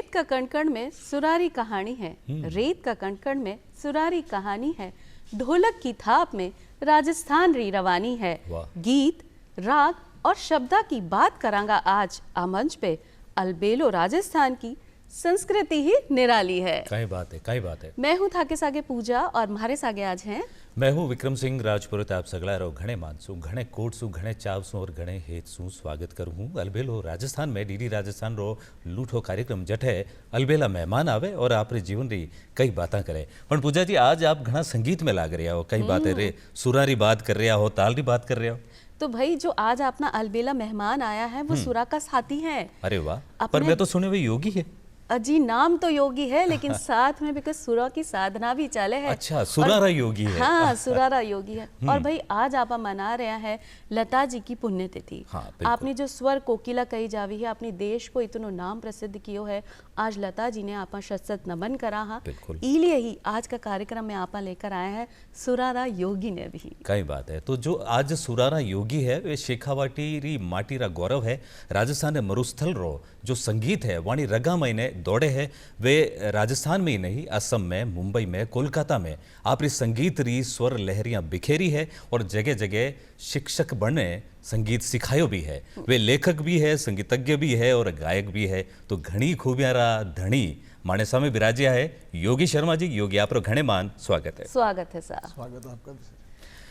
रेत का कण-कण में सुरारी कहानी है, रेत का कण-कण में सुरारी कहानी है, ढोलक की थाप में राजस्थान री रवानी है। गीत, राग और शब्दा की बात करांगा आज आ मंच पे। अलबेलो राजस्थान की संस्कृति ही निराली है। कई बात है, कई बात है। मैं हूँ थाके सागे पूजा और हमारे सागे आज हैं मैं हूँ विक्रम सिंह राजपुरोहित। आप सगला रो घणे मानसू, घणे कोटसू, घणे चावसू और घणे हेतसू स्वागत करूँ हूँ अलबेलो राजस्थान में। डीडी राजस्थान रो लूठो कार्यक्रम जठे अलबेला मेहमान आवे और आपरे जीवन री कई बातें करे। पण पूजा जी आज आप घना संगीत में लाग रहा हो, कई बातें रे सुरारी बात कर रहा हो, ताल री बात कर रहा हो। तो भाई जो आज अपना अलबेला मेहमान आया है वो सुरा का साथी है। अरे वाह, पर मैं तो सुने हुए योगी है। अजी नाम तो योगी है लेकिन साथ में बिकॉज सुरा की साधना भी चले है। अच्छा, सुरारा योगी है। हाँ, सुरारा योगी है। और भाई आज आप मना रहे हैं लता जी की पुण्यतिथि। हाँ, आपने जो स्वर कोकिला कही जावी है, अपने देश को इतनो नाम प्रसिद्ध कियो है। आज लता जी ने आपा शत नमन करा। हाँ, इसलिए ही आज का कार्यक्रम में आपा लेकर आए हैं सुरारा योगी ने भी। कई बात है। तो जो आज सुरारा योगी है वे शेखावाटी री माटी रा गौरव है। राजस्थान मरुस्थल रो जो संगीत है वाणी रगा महीने दौड़े है। वे राजस्थान में ही नहीं, असम में, मुंबई में, कोलकाता में आप संगीत री स्वर लहरियां बिखेरी है और जगह जगह शिक्षक बने संगीत सिखायो भी है। वे लेखक भी है, संगीतज्ञ भी है और गायक भी है। तो घनी खूबियां रा धनी माने सामे विराजिया है योगी शर्मा जी। योगी आप घणे मान स्वागत है। स्वागत है सर। स्वागत आपका।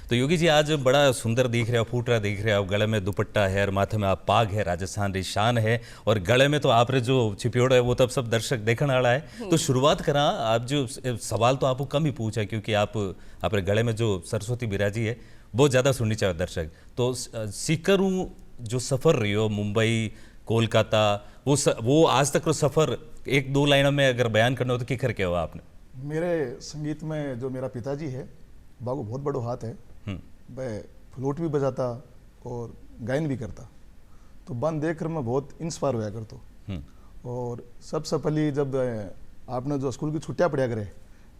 तो योगी जी आज बड़ा सुंदर दिख रहे हो, फूट रहा दिख रहे हो। गले में दुपट्टा है और माथे में आप पाग है, राजस्थान री शान है। और गले में तो आप रे जो छिपियोड़ा है वो तब सब दर्शक देखने वाला है। तो शुरुआत करा, आप जो सवाल तो आपको कम ही पूछा क्योंकि आप रे गले में जो सरस्वती बिराजी है बहुत ज़्यादा सुननी चाहिए दर्शक। तो सीकरूँ जो सफ़र रही हो मुंबई कोलकाता, वो आज तक रो सफ़र एक दो लाइनों में अगर बयान करना हो तो किकर क्या हुआ आपने? मेरे संगीत में जो मेरा पिताजी है बागो बहुत बड़ो हाथ है। वह फ्लूट भी बजाता और गायन भी करता। तो बन देख कर मैं बहुत इंस्पायर होया करता। और सबसे पहले जब आपने जो स्कूल की छुट्टियाँ पढ़ा करे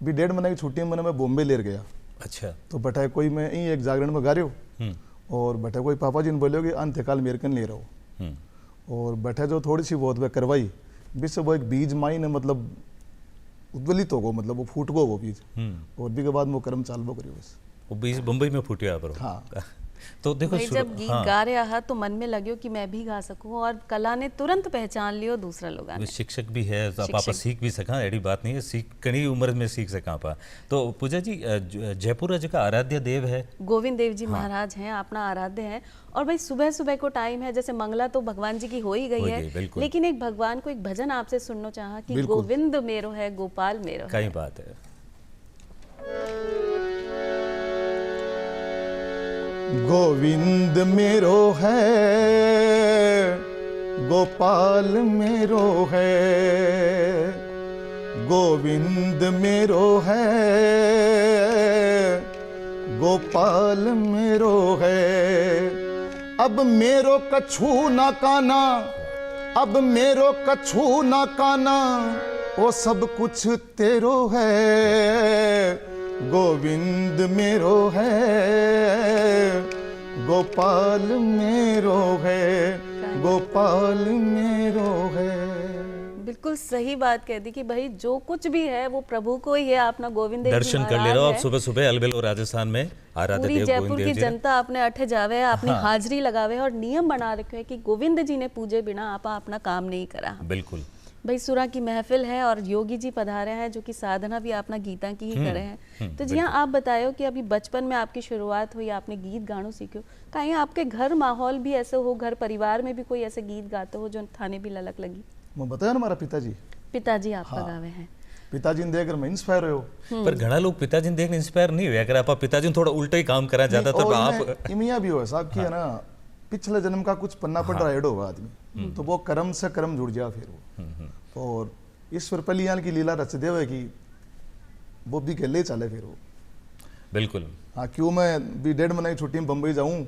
भी 1.5 महीने की छुट्टी में मैं बॉम्बे ले गया। अच्छा। तो बटा कोई मैं यही एक जागरण में गा रही हूँ और बटा कोई पापा जी ने बोलो कि अंत्यकाल मेरे कन ले रहा हूँ। और बटा जो थोड़ी सी बहुत वह करवाई बीच से वो एक बीज माई ने मतलब उद्वलित होगो, मतलब वो फूट गो वो बीज। और भी के बाद वो कर्म चालबो करियो बस। वो बीज बम्बई में फूटिया पर। हाँ। तो देखो जब गीत गा रहा है तो मन में लगे कि मैं भी गा सकूं और कला ने तुरंत पहचान लियो दूसरा लोग। शिक्षक भी है तो आप सीख भी सका, एडी बात नहीं है, सीख कई उम्र में सीख सका पा। तो पूजा जी जयपुर जो आराध्य देव है गोविंद देव जी महाराज हैं, अपना आराध्य है। और भाई सुबह सुबह को टाइम है, जैसे मंगला तो भगवान जी की हो ही गई है, लेकिन एक भगवान को एक भजन आपसे सुनना चाहा कि गोविंद मेरो है गोपाल मेरो है। कई बात है। गोविंद मेरो है गोपाल मेरो है, गोविंद मेरो है गोपाल मेरो है। अब मेरो कछु ना काना, अब मेरो कछु ना काना, वो सब कुछ तेरो है। गोविंद मेरो है गोपाल मेरो है, गोपाल मेरो है। बिल्कुल सही बात कह दी कि भाई जो कुछ भी है वो प्रभु को ही है। अपना गोविंद देव दर्शन कर ले रहे हो आप सुबह सुबह अलबेलो राजस्थान में आराध्य देव जयपुर की जनता अपने अठे जावे, अपनी हाजिरी लगावे और नियम बना रखे है कि गोविंद जी ने पूजे बिना आपा अपना काम नहीं करा। बिल्कुल भाई सुरा की महफिल है और योगी जी पधारे हैं जो कि साधना भी अपना गीता की ही करे हैं। तो जी हाँ, आप बतायो कि अभी बचपन में आपकी शुरुआत हुई, आपने गीत गानों सीखो, कहीं आपके घर माहौल भी ऐसे हो, घर परिवार में भी कोई ऐसे गीत गाते हो जो थाने भी ललक लगी? मैं बताया ना हमारा पिताजी आपका गावे हैं। पिताजी ने देखकर मैं इंस्पायर हो। पर घना लोग पिताजी ने देखकर इंस्पायर नहीं हुए। अगर आप पिताजी ने थोड़ा उल्टा ही काम करा ज्यादातर आप इमिया भी हो साहब की है ना, पिछले जन्म का कुछ पन्ना पड़ रहा होगा आदमी, तो वो कर्म से कर्म जुड़ जा फिर वो। और ईश्वर पलियान की लीला रच देवे की वो भी ले चले फिर वो। बिल्कुल। हाँ, क्यों मैं भी 1.5 महीने की छुट्टी में बम्बई जाऊं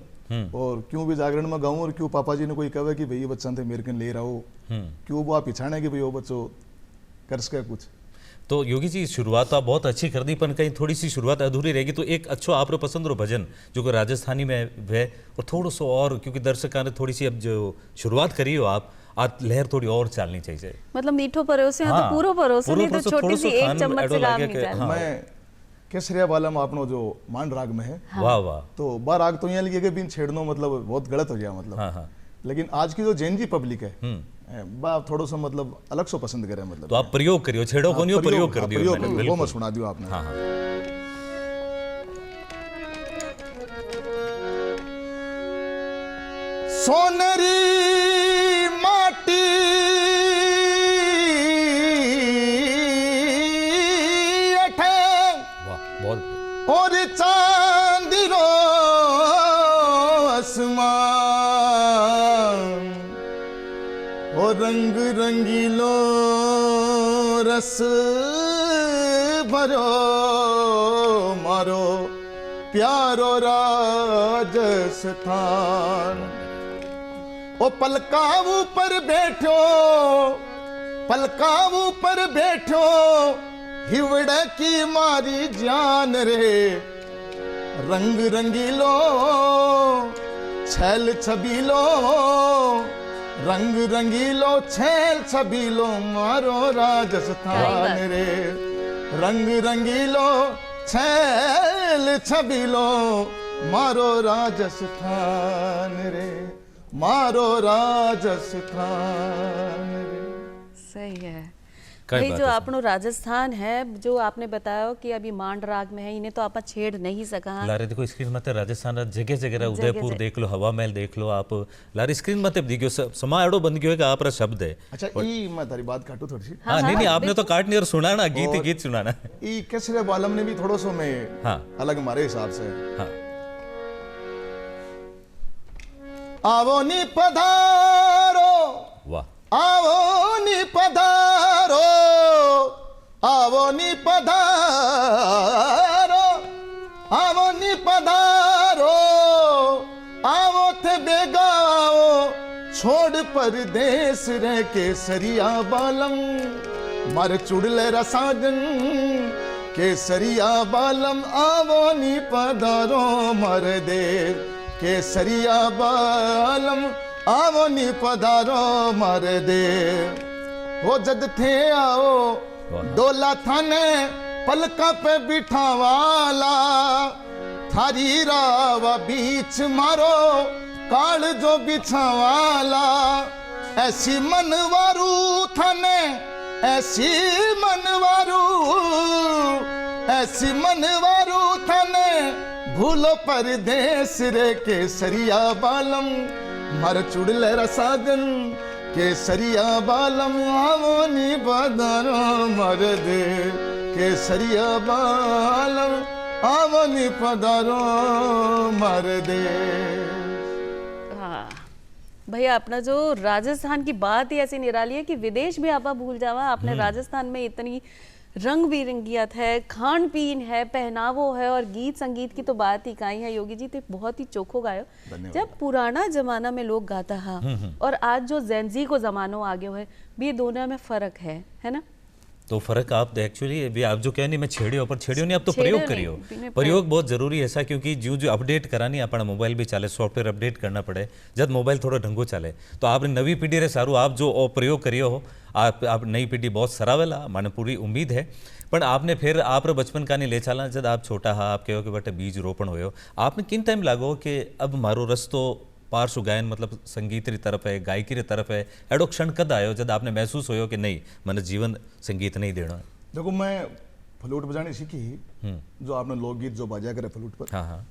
और क्यों भी जागरण में गाऊं और क्यों पापा जी ने कोई कहे कि भाई ये बच्चा थे मेरे कन ले रहा हो, क्यों वो आप पिछाने कि भाई वो बच्चों कर सके कुछ। तो योगी जी शुरुआत तो आप बहुत अच्छी कर दी, पर कहीं थोड़ी सी शुरुआत अधूरी रहेगी। तो एक अच्छो आप पसंद रो भजन जो राजस्थानी में है और थोड़ा सा और, क्योंकि दर्शकों ने थोड़ी सी अब जो शुरुआत करी हो आप आ लहर थोड़ी और चालनी चाहिए। मतलब मीठो परोसे तो पूरो परोसे नहीं तो छोटी सी एक चम्मच से काम नहीं जाए। मैं केसरिया बालम आपनो जो मांड राग में है, वाह वाह, तो बा राग तो यहाँ लिखे बिन छेड़नो मतलब बहुत गलत हो गया मतलब। हाँ हाँ। लेकिन आज की जो जैन जी पब्लिक है बा थोड़ा सा मतलब अलग सो पसंद करे मतलब। तो आप प्रयोग करियो, छेड़ो को नहीं, प्रयोग कर दियो मैंने, वो मैं सुना दियो आपने। हाँ हाँ। सोनरी माटी और चांदिरो आसमान और रंग रंगीलो रस भरो मारो प्यारो राजस्थान। ओ पलकाऊ पर बैठो, पलकाऊ पर बैठो हिवड़े की मारी जान रे। रंग रंगीलो छैल छबीलो, रंग रंगीलो छैल छबीलो मारो राजस्थान रे। रंग रंगीलो छैल छबीलो मारो राजस्थान रे, मारो राजस्थान रे। सही है भाई। जो आपनो राजस्थान है, जो आपने बताया कि अभी मांड राग में है, इन्हें तो आप छेड़ नहीं सका। लारे देखो स्क्रीन मत राजस्थान जगह जगह उदयपुर देख लो, हवा महल देख लो आप, लारे स्क्रीन मत दिखो समा एडो बन गयो है कि आप शब्द है। अच्छा ई मैं तारी बात काटू थोड़ी सी। हाँ नहीं नहीं, आपने तो काटनी और सुनाना, गीत ही गीत सुनाना। ई केसरिया बालम ने भी थोड़ा सो में हाँ अलग हमारे हिसाब से। हाँ। आवो नी पधारो, वाह, आवो नी पधारो, आवो नी पधारो, आवो नी पधारो, आवो थे बेगाओ छोड़ परदेश रह के सरिया बालम मर चुड़ले रसाजन केसरिया बालम आवो नी पधारो मर देव केसरिया बालम आवो नी पधारो मर देव। वो जद थे आओ डोला थाने पलका पे बिठावाला थारी रावा बीच मारो काल जो बिछावाला ऐसी मनवारू थाने ऐसी मनवारू ऐसी मनवारू थाने भूलो परदेश रे केसरिया बालम मर चुड़ले रसाजन केसरिया बालम आवो नी पधारो मर दे केसरिया बालम आवो नी पधारो मर दे। हाँ भैया, अपना जो राजस्थान की बात ही ऐसी निराली है कि विदेश भी आपा भूल जावा। अपने राजस्थान में इतनी रंग बिरंगियत है, खान पीन है, पहनावो है और गीत संगीत की तो बात ही काई है। योगी जी तो बहुत ही चोखो गायो। जब पुराना जमाना में लोग गाता हा और आज जो जेनजी को जमानो आ गयो है, भी दोनों में फर्क है ना? तो फर्क आप एक्चुअली भी आप जो कह नहीं मैं छेड़ियो पर छेड़ियो नहीं, आप तो प्रयोग करियो। प्रयोग बहुत जरूरी है ऐसा, क्योंकि जो जो अपडेट करानी अपना मोबाइल भी चले, सॉफ्टवेयर अपडेट करना पड़े, जब मोबाइल थोड़ा ढंगो चले तो आपने नवी पीढ़ी रे सारू आप जो प्रयोग करियो हो, आप नई पीढ़ी बहुत सरावेला, माने पूरी उम्मीद है। पर आपने फिर आप बचपन का नहीं ले चला, जब आप छोटा हा आप कहो कि बटे बीज रोपण होयो, आपने किन टाइम लागो कि अब मारो रस्तो पार्श्व गायन मतलब संगीत री तरफ है, गायकी री तरफ है, एडो क्षण कद आयो जब आपने महसूस होयो कि नहीं मैंने जीवन संगीत नहीं देना? देखो मैं फ्लूट बजानी सीखी, जो आपने लोकगीत जो बजा करे फ्लूट पर, हाँ हाँ,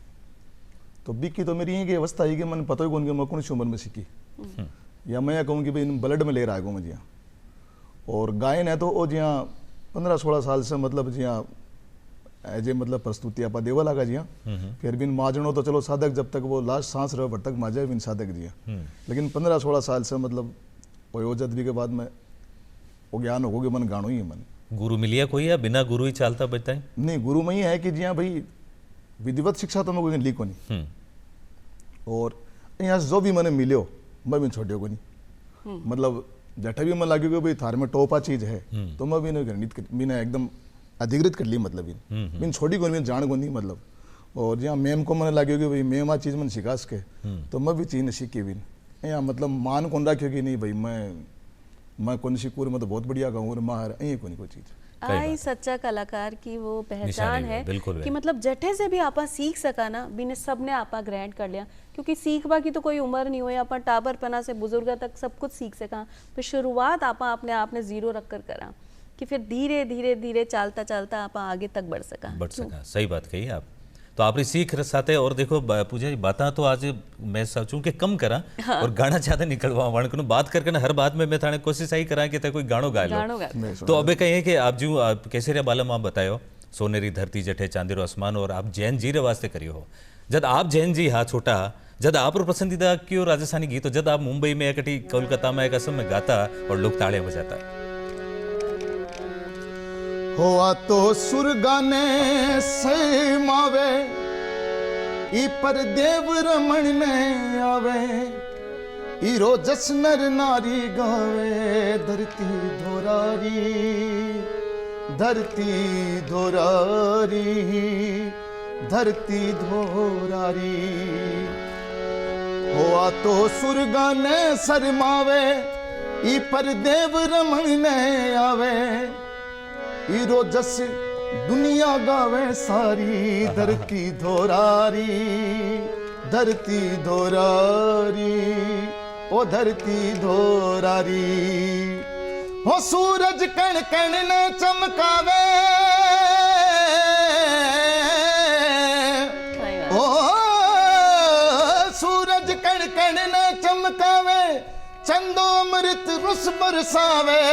तो बिकी तो मेरी ये अवस्था है कि मैंने पता ही कौन कि मैं कौन सी उम्र में सीखी, या मैं कहूँ कि भाई ब्लड में ले रहा है जिया। और गायन है तो वो जिया 15-16 साल से मतलब जिया एज ए मतलब प्रस्तुति आप देवा लगा जिया। फिर बिन माजनो तो चलो साधक जब तक वो लास्ट सांस रहे तक माजे बिन साधक जिया। लेकिन 15-16 साल से मतलब वो जदवी के बाद में वो ज्ञान हो गया मन गानो ही है मन। गुरु मिलिया कोई या बिना गुरु ही चलता बताए? नहीं, गुरु में ही है कि जिया भाई विधिवत शिक्षा तो मैं कोई ली को नहीं, और यहाँ जो भी मैंने मिलो मैं भी छोड़ियो को नहीं। मतलब जटा भी मैं लगे कि भाई थार में टोपा चीज है तो मैं भी नहीं एकदम अधिकृत कर ली, मतलब बिन छोड़ी को नहीं जान को नहीं मतलब। और जहाँ मैम को मैंने लगे कि भाई मैम आ चीज मैंने सिखा सके तो मैं भी चीज सीखी बिन। या मतलब मान कौन रखियो कि नहीं भाई मैं कौन सी पूरी मतलब बहुत बढ़िया गाऊँ मार ये कोई चीज़ आई सच्चा कलाकार की वो पहचान है कि मतलब जठे से भी आपा सीख सका ना बिने सबने आपा ग्रैंड कर लिया, क्योंकि सीखवा की तो कोई उम्र नहीं हुई, आपा टाबर पना से बुजुर्ग तक सब कुछ सीख सका। फिर शुरुआत आपा अपने आप ने जीरो रख कर करा कि फिर धीरे धीरे धीरे चलता चलता आपा आगे तक बढ़ सका। सही बात कही आप। तो आपने सीख रसाते और देखो पूजा जी बात तो आज मैं सोचूं कि कम करा और गाना ज्यादा निकलवा वण बात करके ना हर बात में मैं थाने कोशिश ही करा कि ते कोई गानो गा लो। तो अबे कहिए कि आप जो कैसे रे बालम आप बतायो सोनेरी धरती जठे चांदेरो आसमान और आप जैन जी रे वास्ते करियो हो। जब आप जैन जी हाँ छोटा जब आप पसंदीदा क्यों राजस्थानी गीत जब आप मुंबई में कटी कोलकाता में एक असम में गाता और लोग ताड़े बजाता होआ तो सुरगाने से मावे ई पर देव रमण ने आवे ईरो जसनर नारी गावे धरती धोरारी धरती धोरारी धरती धोरारी। होआ तो सुरगाने शर्मावे ई पर देव रमण ने आवे ईरो जस दुनिया गावे सारी धरती धोरारी धरती धोरारी ओ धरती धोरारी। हो सूरज कण कण न चमकावे ओ सूरज कण कण न चमकावे चंदो अमृत रुस बरसावे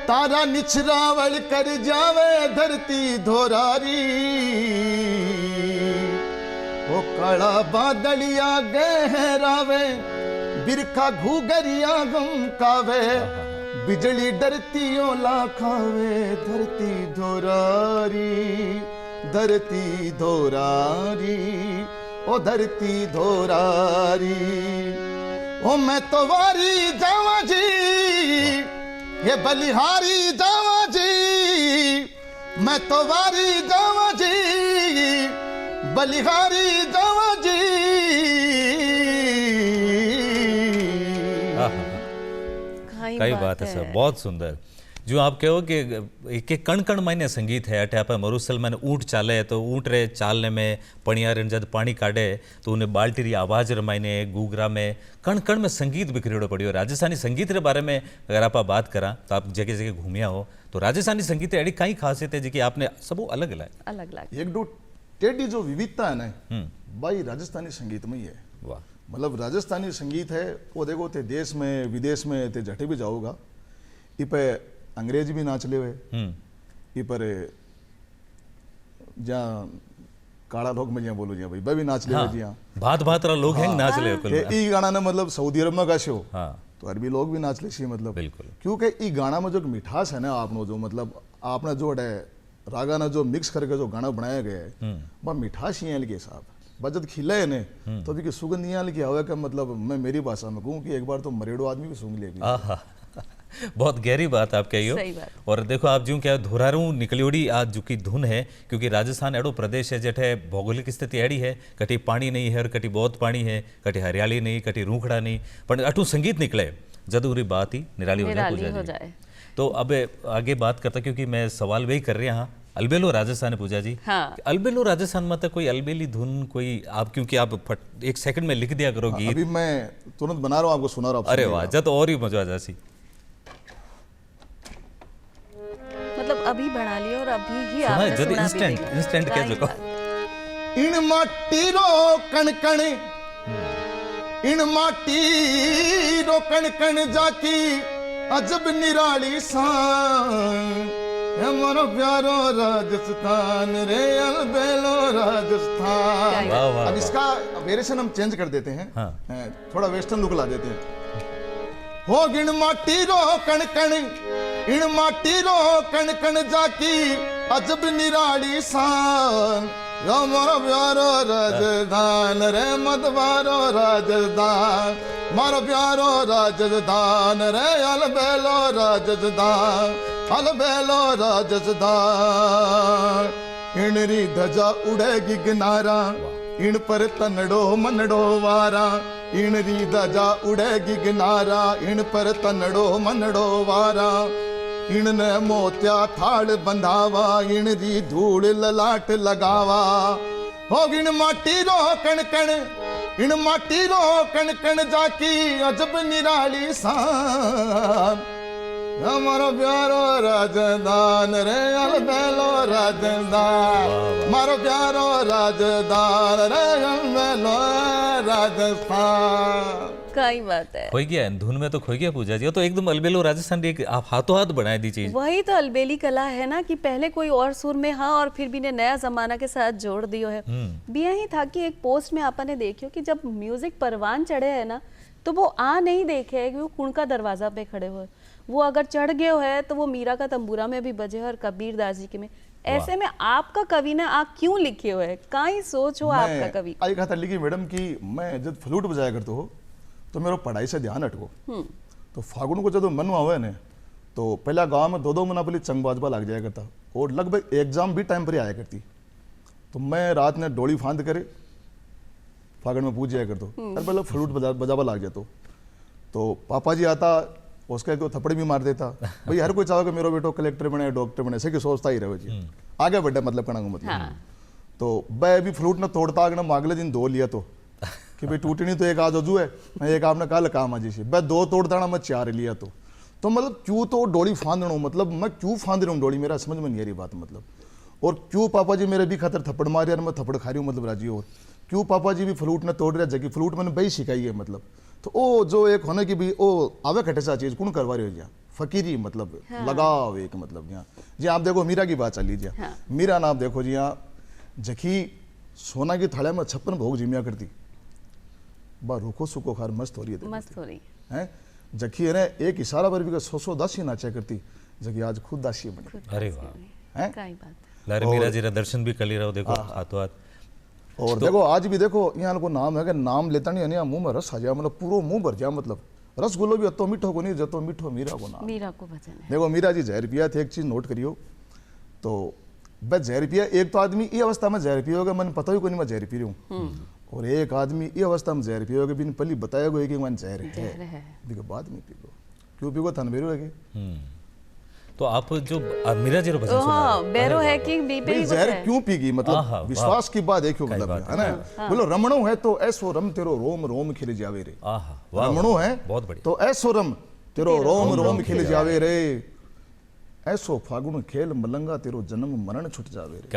तारा निछरावल कर जावे धरती धोरारी। वो काला बादलिया गहरावे बिरखा घूगरिया गम कावे बिजली डरतियों लाखावे धरती धोरारी धरती धोरारी ओ धरती धोरारी। ओ मैं तो वारी जावा जी ये बलिहारी जावा जी मैं तो वारी जावा जी बलिहारी जावा जी। कई बात है सर, बहुत सुंदर। जो आप कहो कि एक कण कण मायने संगीत है अटे आप मरुस्थल में ऊँट चाले तो ऊँट रे चालने में पणियार जब पानी काढ़े तो उन्हें बाल्टी री आवाज रमाइने गुगरा में कण कण में संगीत बिखरेड़ो पड़ियो। राजस्थानी संगीत रे बारे में अगर आप बात करा तो आप जगह जगह घूमिया हो तो राजस्थानी संगीत अड़ी कई खासियत है जी आपने सब अलग अलग एक दो टेढ़ी जो विविधता है ना भाई राजस्थानी संगीत में ही है। वाह मतलब राजस्थानी संगीत है वो देखो ते देश में विदेश में ते जटे भी जाओगा इपे अंग्रेज भी नाच ले हुए पर जहाँ काला लोग में बोलो जी भाई भी नाच ले हाँ, जी भात भात लोग हैं नाच ले ई गाना ने मतलब सऊदी अरब में गाशो हाँ तो अरबी लोग भी नाच ले मतलब बिल्कुल क्योंकि ई गाना में जो मिठास है ना आपने जो मतलब आपने जो रागा ने जो मिक्स करके जो गाना बनाया गया है वह मिठास ही है के साहब बजट खिले ने तो अभी सुगंधियां लिखी आवे का मतलब मैं मेरी भाषा में कहूँ कि एक बार तो मरेड़ो आदमी भी सूंघ ले। बहुत गहरी बात आप कही हो। और देखो आप जो क्या धोरारू निकलियोड़ी आज जो की धुन है क्योंकि राजस्थान एडो प्रदेश है जठे भौगोलिक स्थिति एड़ी है कटी पानी नहीं है और कटी बहुत पानी है कटी हरियाली नहीं कटी रूखड़ा नहीं पर अटू संगीत निकले जदूरी बात ही निराली हो जाए। तो अब आगे बात करता क्योंकि मैं सवाल वही कर रहा हाँ अलबेलो राजस्थान है पूजा जी। हाँ। अलबेलो राजस्थान में तो कोई अलबेली धुन कोई आप क्योंकि आप एक सेकंड में लिख दिया करो गीत अभी मैं तुरंत बना रहा हूँ आपको सुना रहा हूँ। अरे वाह जब और ही मजा आ जासी मतलब अभी बना लिया और अभी ही आपने सुना इंस्टेंट क्या जो इन माटी रो कण कण इन माटी रो कण कण जाकी अजब निराली शान हमारा प्यारो राजस्थान रे अलबेलो राजस्थान। अब इसका वेरिएशन हम चेंज कर देते हैं हाँ। थोड़ा वेस्टर्न लुक ला देते हैं। हो गिन माटी रो कण कण इन माटी रो कण कण जाकी अजब निराली शान हमारा प्यारो राजस्थान रे मतवारो राजस्थान मारो प्यारो राजस्थान रे अलबेलो राजस्थान अलबेलो राजस्थान। इन री धजा उड़ेगी किनारा इन पर तनड़ो मनड़ो वारा इन री दजा उड़ेगी गिनारा, इन पर तनड़ो मनड़ो वारा, इन ने मोत्या थाड़ बंधावा, इन री धूड़ ललाट लगावा। हो इन माटी रो कण कण, इन माटी रो कण कण जाकी अजब निराली शान। हमारो प्यारो राजदान रे अलबेलो राजदान, मारो प्यारो राजदान रे अलबेलो राजस्थान। कई बात है, खोई गया धुन में, तो खोई गया पूजा जी। ये तो एकदम अलबेलो राजस्थान की आप हाथों हाथ बनाए दी चीज। वही तो अलबेली कला है ना, कि पहले कोई और सुर में हाँ और फिर भी ने नया जमाना के साथ जोड़ दियो है। भी यही था कि एक पोस्ट में आपने देखियो कि जब म्यूजिक परवान चढ़े है ना, तो वो आ नहीं देखे है कि वो कुण का दरवाजा पे खड़े हुए, वो अगर चढ़ गए है तो वो मीरा का तंबूरा में भी बजे और कबीर दास जी के में। ऐसे में आपका कवि ना आप क्यों लिखे हुए है, काई सोच हो आपका कवि? आई कहा था लिखी मैडम कि मैं जब फ्लूट बजाया करता हो तो मेरा पढ़ाई से ध्यान हटको। तो फागुन को जब मन हुआ ने तो पहला गांव में 2-2 महीना पहले चंग बाजबा लग जाया करता, और लगभग एग्जाम भी टाइम पर ही आया करती। तो मैं रात में डोली फांद करे फागुन में पूछ जाया करता, अरे पहले फ्लूट बजावा लग जाता। तो पापा जी आता, उसका एक थप्पड़ भी मार देता। भाई हर कोई चाहोगे मेरा बेटो कलेक्टर बने, डॉक्टर बने, ऐसे की सोचता ही रहे जी, आगे बढ़े मतलब कहना को मतलब। हाँ। तो मैं भी फ्लूट न तोड़ता अगना अगले दिन 2 लिया तो कि भाई टूटनी तो एक आज अजू है, मैं एक आपने कल काम आज से मैं 2 तोड़ता ना, मैं 4 लिया तो मतलब क्यों तो डोली फांदना, मतलब मैं क्यों फांद रहा हूँ डोली, मेरा समझ में नहीं आ रही बात मतलब। और क्यों पापा जी मेरे भी खातर थप्पड़ मारे और मैं थप्पड़ खा रही हूँ मतलब राजी। और क्यों पापा जी भी फ्लूट न तोड़ रहा जगह फ्लूट मैंने बही सिखाई है मतलब। तो ओ जो एक होने की भी ओ आवे खटे सा चीज कौन करवा रहे हो जी, फकीरी मतलब। हाँ। लगाव एक मतलब यहाँ जी। आप देखो मीरा की बात चल लीजिए। हाँ। मीरा ना आप देखो जी, यहाँ जखी सोना की थाले में 56 भोग जिमिया करती, बा रुको सुको खार मस्त हो रही है, मस्त हो रही है। जखी है ना एक इशारा पर भी 100 दासी नाचा करती, जखी आज खुद दासी बनी। अरे वाह, है काय बात। लारे मीरा जी रा दर्शन भी कर ली रहो, देखो हाथों हाथ। और देखो आज भी देखो यहाँ को नाम है कि नाम लेता नहीं है, मुंह में रस आ जाए, मतलब पूरा मुंह भर जाए, मतलब रसगुल्लो भी अतो मीठो को नहीं जतो मीठो मीरा को नाम। मीरा को भजन है। देखो मीरा जी जहर पिया थे, एक चीज नोट करियो, तो बस जहर पिया एक तो आदमी ये अवस्था में जहर पियोगे मन पता ही को नहीं मैं जहर पी रही हूँ, और एक आदमी ये अवस्था में जहर पियोगे बिन पहले बताया गया कि मन जहर है, देखो बाद में पीगो, क्यों पीगो थन बेरो है। तो आप जो मीरा जी रो भजन सुना बेरो है कि बीपी जहर क्यों पीगी, मतलब विश्वास की बात देखो मतलब है ना। बोलो रमणो है तो ऐसो रम तेरो रोम रोम खिल जावे रे, रमणो है तो ऐसो रम तेरो रोम रोम खिल जावे रे, ऐसो फागुन खेल मलंगा तेरो जन्म मरण छुट जावे रे।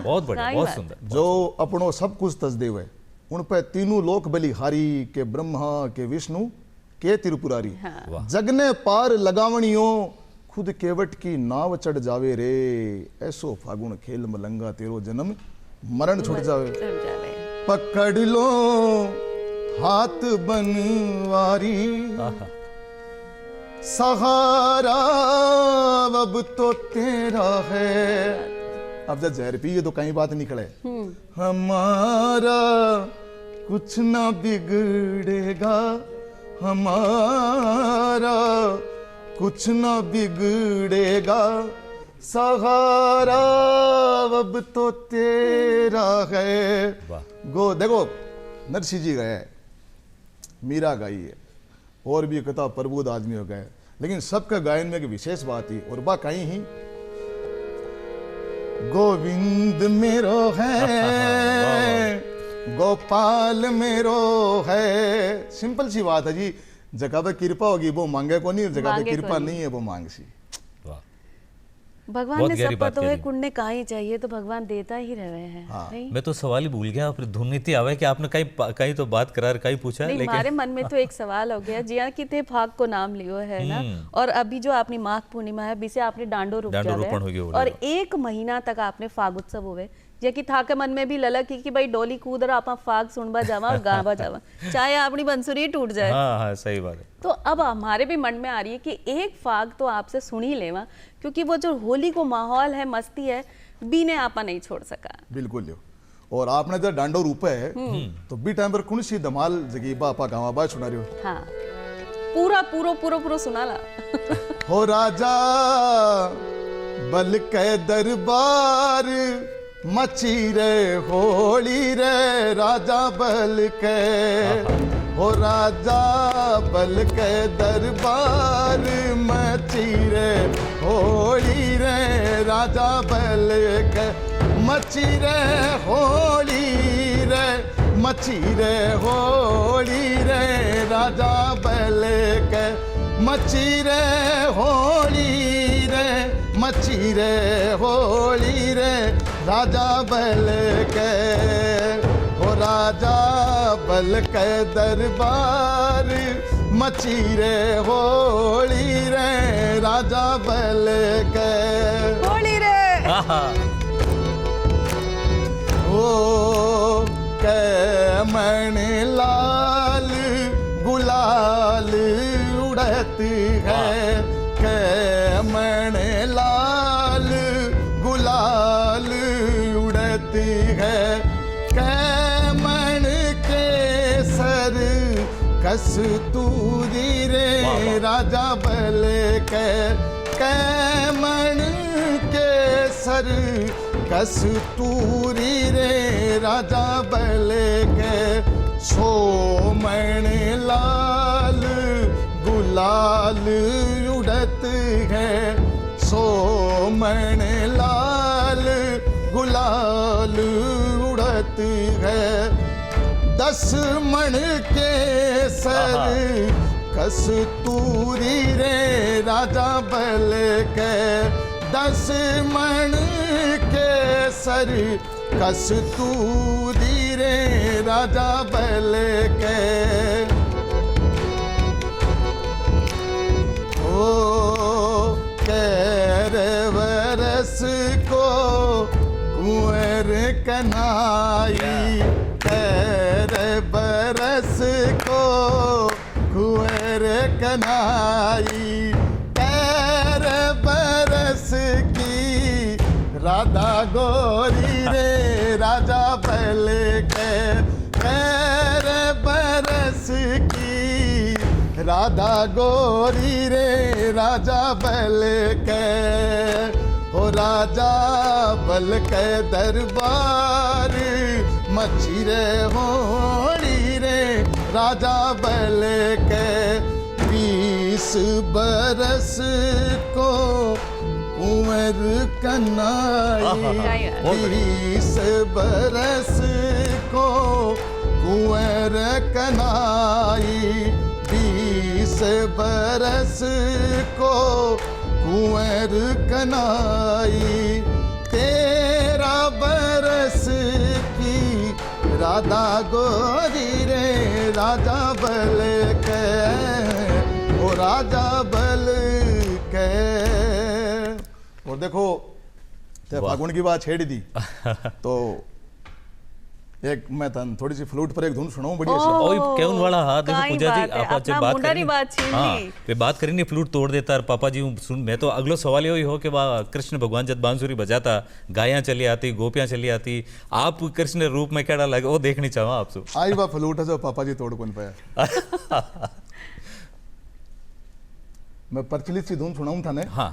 बहुत बढ़िया, बहुत सुंदर। जो अपनो सब कुछ तज देवे उन पे तीनों लोक बलिहारी के ब्रह्मा के विष्णु के त्रिपुरारी, जगने पार लगावणियों खुद केवट की नाव चढ़ जावे रे, ऐसो फागुन खेल मलंगा तेरो जन्म मरण छुट जावे। पकड़ लो हाथ बनवारी सहारा अब तो तेरा है। अब जब जहर पिए तो कहीं बात निकले, हमारा कुछ ना बिगड़ेगा, हमारा कुछ ना बिगड़ेगा, सहारा अब तो तेरा है। गो देखो नरसिंह जी गए, मीरा गाई है, और भी कथा प्रबुद्ध आदमी हो गए, लेकिन सबका गायन में एक विशेष बात ही और बा कहीं ही गोविंद मेरो है गोपाल मेरो है। सिंपल सी बात है जी, जगह पे कृपा होगी वो मांगे को नहीं, जगह पे कृपा नहीं है वो मांग सी। भगवान ने सब पता है कुंडने कहा ही चाहिए तो भगवान देता ही रहे हैं। हाँ। मैं तो सवाल ही भूल गया, फिर धुन नीति आवे कि आपने कहीं तो बात करार कहीं पूछा, लेकिन हमारे मन में तो एक सवाल हो गया जिया कि थे फाग को नाम लियो है ना, और अभी जो आपने माघ पूर्णिमा है बीसे आपने डांडो रोपण और 1 महीना तक आपने फाग उत्सव हुए, जे कि था के मन में भी ललक कि भाई डोली कूद रहा आप फाग सुनबा जावा और गावा जावा, चाहे अपनी बंसुरी टूट जाए। हाँ, सही बात है। तो अब हमारे भी मन में आ रही है कि एक फाग तो आपसे सुन ही लेवा, क्योंकि वो जो होली को माहौल है, मस्ती है, बीने आपा नहीं छोड़ सका। बिल्कुल। और आपने जब डांडो रूपे है तो बी टाइम पर कौन सी धमाल जगी बापा गावा बा सुना रही हो। हाँ, पूरा सुना ला। हो राजा बल के दरबार मची रे होली रे, राजा बल के हो राजा बल के दरबार मची रे होली रे राजा बल के मची रे होली रे मची रे होली रे राजा बल के मची रे होली रे मची रे होली रे राजा बल के हो राजा बल के दरबार मची रे होली रे राजा बल के होली रे ओ के मन लाल गुलाल उड़ती है के मन लाल गुलाल उड़ती है के मन के सर कस्तूरी रे राजा बल के मन के सर कस्तूरी रे राजा बल के सोमण लाल गुलाल उड़त है सोमण लाल गुलाल उड़त है 10 मण के सर कस्तूरी रे राजा बल के 10 मण के सर कस्तूरी रे राजा बल के ओ कैरवरस को कुंवर कनाई कैरवरस को कुंवर कनाई कैरवरस की राधा गोरी रे राजा बल के कैरवरस की राधा गोरी रे राजा बल के हो राजा बल के दरबार मची रे होली रे राजा बल के 20 बरस को कुंवर कनाई 20 बरस को कुंवर कनाई 20 बरस को कुंवर कनाई 13 बरस की राधा गोरी रे राजा बल के ओ राजा बल के और देखो फागुन की बात छेड़ी दी तो एक मैं तन थोड़ी सी फ्लूट पर एक धुन सुनाऊं बढ़िया सी ओए केवन वाला हां देखो पूजा जी आप आज बात करें हां वे बात करेंगे फ्लूट तोड़ देता और पापा जी सुन मैं तो अगलो सवाल ये हो कि वाह कृष्ण भगवान जब बांसुरी बजाता गायां चली आती गोपियां चली आती आप कृष्ण रूप में केड़ा लगे वो देखनी चाहवा आपसे आई बा फ्लूट है जो पापा जी तोड़ कोन पाया मैं प्रचलित सी धुन सुनाऊं था ने हां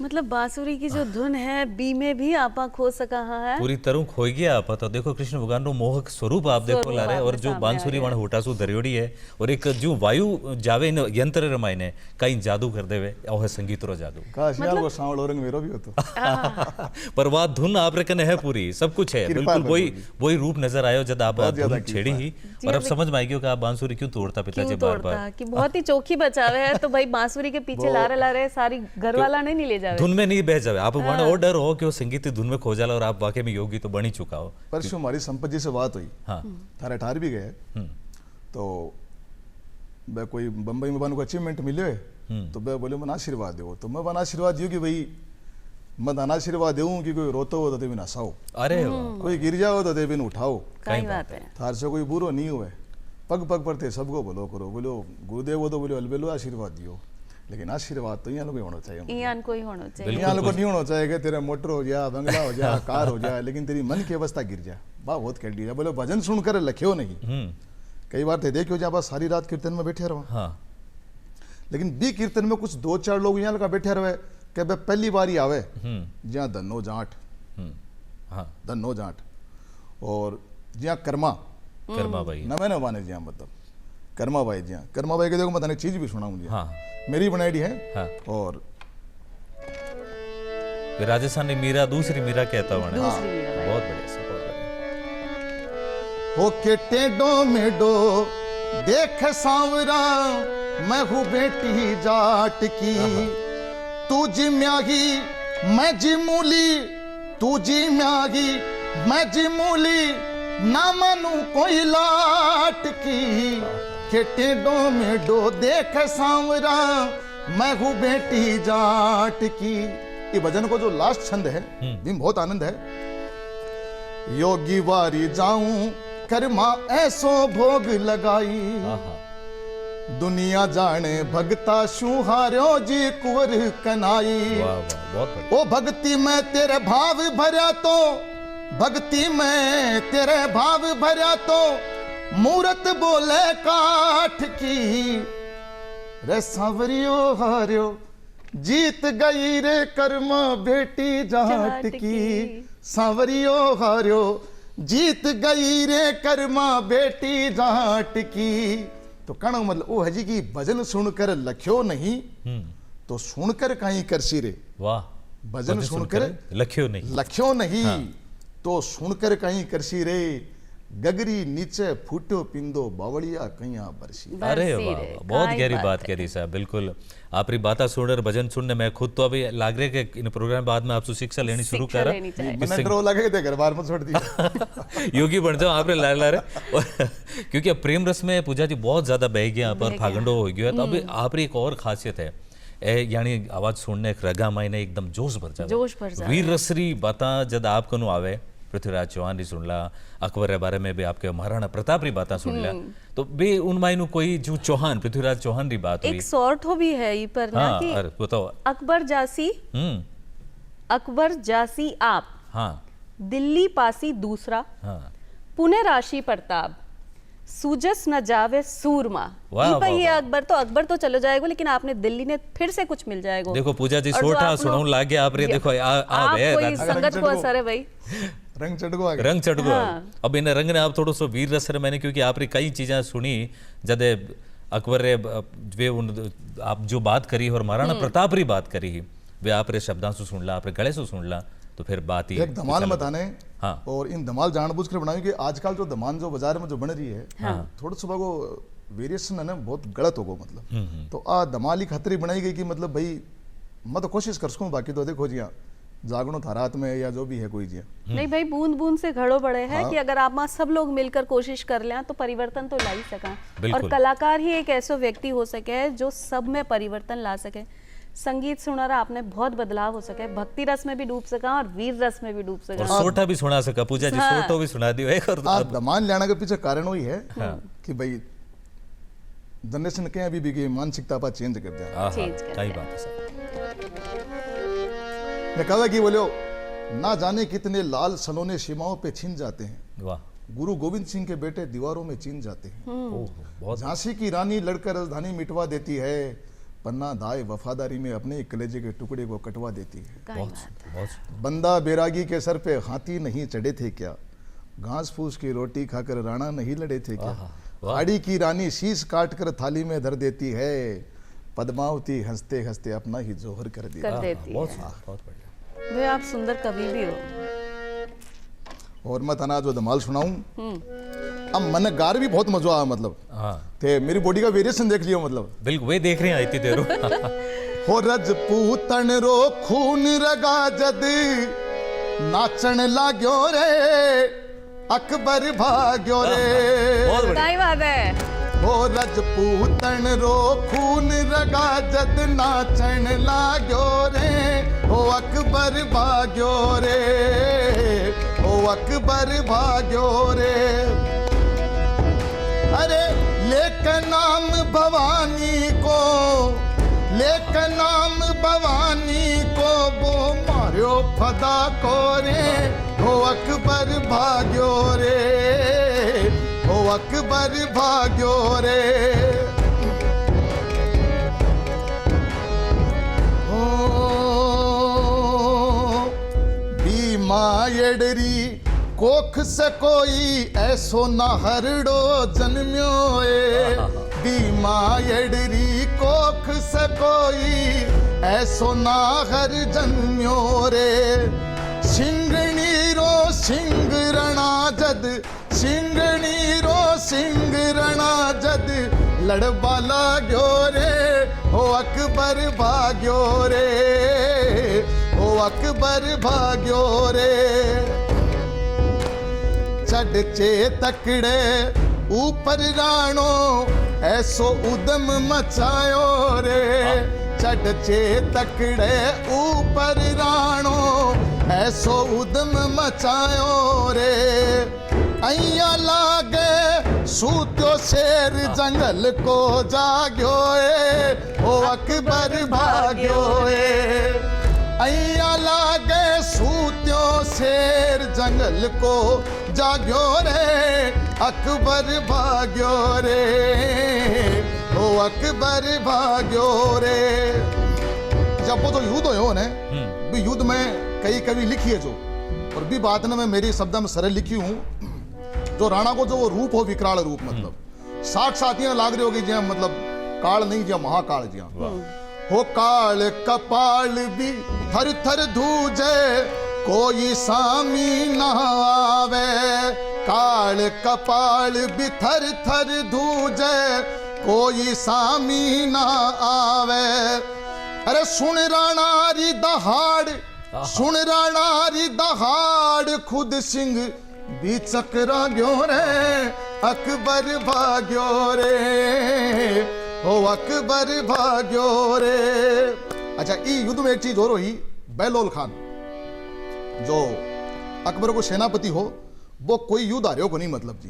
मतलब बांसुरी की जो धुन है बी में भी आपा खो सका है पूरी तरह खोई गया आपा तो देखो कृष्ण भगवान रो मोहक स्वरूप आप देखो ला रहे और जो बांसुरी वण होटासु दरियोड़ी है और एक जो वायु जावे इन यंत्र रमाइने कई जादू कर देवे और है संगीत रो जादू काश यार वो सांवल औरंग मेरो भी हो तो पर वह धुन आप रे कने है पूरी सब कुछ है बिल्कुल वही रूप नजर आयो जब आप धुन छेड़ी ही और अब समझ में आई कि आप बांसुरी क्यों तोड़ता पिताजी बार-बार कि बहुत ही चौकी बचावे है तो भाई बांसुरी के पीछे ला रहे सारी घर वाला नहीं ले जावे धुन धुन में नहीं बह जावे आप वन ऑर्डर हो कि वो संगीत धुन में खो जाला और आप वाकई में योगी तो बन ही चुका हो। परसों हमारी संपत जी से बात हुई, हाँ थारे ठार भी गए, तो मैं कोई बम्बई में बन को अचीवमेंट मिले, तो मैं बोले मन आशीर्वाद दो, तो मैं बन आशीर्वाद दियो कि भाई मैं दान आशीर्वाद दूं कि कोई रोतो हो तो देवी नसाओ, अरे कोई गिर जाओ तो देवी उठाओ, सही बात है। थार से कोई बुरो नहीं हुए, पग पग पर थे सबको बोलो करो, बोलो गुरुदेव हो तो बोलो अलबेलो आशीर्वाद दियो, लेकिन आशीर्वाद तो यहाँ लोग होना चाहिए, यहाँ कोई होना चाहिए, यहाँ लोग नहीं होना चाहिए कि तेरा मोटर हो जाए, बंगला हो जाए, कार हो जाए, लेकिन तेरी मन की अवस्था गिर जाए, वाह बहुत कह दिया। बोले भजन सुनकर लख्यो नहीं, कई बार तो देखियो जहाँ सारी रात कीर्तन में बैठे रहो, हाँ लेकिन बी कीर्तन में कुछ 2-4 लोग यहाँ लगा बैठे रहे कि भाई पहली बार ही आवे जहाँ धनो जाट, हाँ धनो जाट, और जहाँ कर्मा भाई नवे नवाने जहाँ मतलब कर्मा भाई जहाँ, कर्मा भाई के देखो मैं चीज भी सुना मुझे, हाँ मेरी बनाई है, हाँ और राजस्थानी मीरा दूसरी मीरा कहता हूँ, दूसरी मीरा भाई। बहुत बढ़िया से, बहुत बढ़िया। हो के टेडो मेडो देख सांवरा मैं हूँ बेटी जाट की, तू जी म्यागी मैं जी मूली, तू जी म्यागी मैं जी मूली, ना मानू कोई लाट की, के टेडो मेडो देख सांवरा मैं हूँ बेटी जाट की। ये भजन को जो लास्ट छंद है भी बहुत आनंद है। योगी वारी जाऊं कर्मा ऐसो भोग लगाई, दुनिया जाने भगता सुहार्यो जी कुंवर कनाई। वाह वाह बहुत बढ़िया। ओ भक्ति में तेरे भाव भरा तो, भक्ति में तेरे भाव भरा तो, मूरत बोले काठ की, रे सांवरियो हार्यो जीत गई रे कर्मा बेटी जाट की, सांवरियो हार्यो जीत गई रे कर्मा बेटी जाट की। तो कहना मतलब वो है जी की भजन सुनकर लख्यो नहीं, तो सुनकर कहीं करसी रे, वाह भजन सुनकर लख्यो नहीं, लख्यो नहीं, तो सुनकर कहीं करसी रे, गगरी नीचे फूटो पिंदो बावड़िया कहीं बरसी। अरे वाह वाह बहुत गहरी बात कह दी साहब, बिल्कुल आपरी बातें सुनकर भजन सुनने में खुद तो अभी लाग रहे कि इन प्रोग्राम बाद में आपसे शिक्षा लेनी शुरू कर मैंने ड्रो लगे थे घर बार में छोड़ दिया योगी बन जाओ आपने ला रहे क्योंकि अब प्रेम रस में पूजा जी बहुत ज्यादा बह गया पर फागंडो हो गया, तो अभी आपरी एक और खासियत है यानी आवाज सुनने एक रगा मायने एकदम जोश भर जाए, वीर रसरी बाता जब आपको नु आवे, पृथ्वीराज चौहान री सुन ला, अकबर रे बारे में भी आपके महाराणा प्रताप री बातें सुन ला, तो बे उन मायनु कोई जो चौहान पृथ्वीराज चौहान री बात हुई, एक सॉर्ट हो भी है ये पर ना कि अरे बताओ अकबर जासी, अकबर जासी आप, हाँ दिल्ली पासी दूसरा, हाँ पुणे राशि प्रताप, सूजस न जावे सूरमा। ये अकबर तो चलो जाएगा, लेकिन आपने दिल्ली ने फिर से कुछ मिल जाएगा। देखो पूजा जी सोटा सुनाऊं लागे आप रे, देखो आप कोई संगत को असर है भाई, रंग चढ़गो आ गया, रंग चढ़गो। अब इन रंग ने आप थोड़ा सा वीर रस मैंने, क्योंकि आप रे कई चीजें सुनी जब अकबर रे वे उन आप जो बात करी और महाराणा प्रताप री बात करी वे आप रे शब्दां से सुन ला, आप रे गले से सुन ला, तो फिर बात ही एक धमाल बताने। हाँ। और इन धमाल जानबूझकर बनाई कि आजकल जो धमाल जो बाजार में जो बन रही है, थोड़ा सा वो वेरिएशन है ना बहुत गलत होगा मतलब, तो आ धमाल ही खतरी बनाई गई कि मतलब भाई मैं तो कोशिश कर सकूं, बाकी तो देखो जिया जागणो था रात में या जो भी है कोई जिया नहीं भाई, बूंद बूंद से घड़ो बड़े है कि अगर आप सब लोग मिलकर कोशिश कर लें तो परिवर्तन तो ला ही सका, और कलाकार ही एक ऐसा व्यक्ति हो सके जो सब में परिवर्तन ला सके। संगीत सुना रहा आपने बहुत बदलाव हो सके, भक्ति रस में भी डूब सका और वीर रस में भी डूब सका, और सोटा भी सुना सका पूजा जी, सोटो भी सुना दियो एक। और धमाल लाने के पीछे कारण वही है कि भाई जनरेशन के अभी भी मानसिकता पर चेंज कर दिया, सही बात है सर। मैं कहा कि बोलो ना जाने कितने लाल सलोने सीमाओं पे छिन जाते हैं, वाह गुरु गोविंद सिंह के बेटे दीवारों में चिन जाते हैं, झांसी की रानी लड़कर राजधानी मिटवा देती है, पन्ना दाए वफादारी में अपने कलेजे के टुकड़े को कटवा देती है। बंदा बैरागी के सर पे हाथी नहीं चढ़े थे क्या, घास फूस की रोटी खाकर राणा नहीं लड़े थे क्या, आड़ी की रानी शीश काट कर थाली में धर देती है, पद्मावती हंसते हंसते अपना ही जोहर कर देती है। बहुत बढ़िया भाई, आप सुंदर कवि भी हो। और मैं तना जो धमाल सुनाऊं, अब मन गार भी बहुत मजा आया मतलब, थे मेरी बॉडी का वेरिएशन देख लियो मतलब, बिल्कुल वे देख रहे हैं इतनी देर हो रजपूतन रो खून रगा जद नाचन लाग्यो रे अकबर भाग्यो रे। सही बात है। हो रजपूतन रो खून रगा जद नाचन लाग्यो रे हो अकबर भाग्यो रे हो अकबर भाग्यो रे। अरे लेकर नाम भवानी को लेकर नाम भवानी को वो मार्यो फदा को रे हो अकबर भाग्यो रे हो अकबर भाग्यो रे। ओ भीमा एडरी कोख से कोई ऐसो ना हरड़ो जन्म्यो ए। भीमा एडरी कोख से कोई ऐसो ना हर जन्म्यो रे। सिंगणी रो सिंग रणा जद सिंगणी रो सिंग रणा जद लड़बा लाग्यो रे हो अकबर भाग्यो रे हो अकबर भाग्यो रे। चढ़चे तकड़े ऊपर राणो ऐसो उदम मचायो रे। चढ़चे तकड़े ऊपर राणो ऐसो उदम मचायो रे। अइया लागे सूत्यो शेर जंगल को जाग्यो ए ओ अकबर भाग्यो ए। अइया लागे सूत्यो शेर जंगल को जाग्यो रे अकबर भाग्यो रे ओ अकबर भाग्यो रे। जब वो तो युद्ध हो ने भी युद्ध में कई कवि लिखी है जो और भी बात ना मैं मेरी शब्द में सरल लिखी हूँ जो राणा को जो वो रूप हो विकराल रूप मतलब साथ लाग रही होगी जिया मतलब काल नहीं जिया महाकाल जिया हो काल कपाल भी थर थर धूजे कोई सामी ना आवे। काल कपाल भी थर थर धूजे कोई सामी ना आवे। अरे सुन राणा री दहाड़ सुन राणा री दहाड़ खुद सिंह भी चकरा गयो रे अकबर भाग्यो रे हो अकबर भाग्यो रे। अच्छा ई युद्ध में एक चीज और हुई। बहलोल खान जो अकबर को सेनापति हो वो कोई युद्ध आ रहे हो को नहीं मतलब जी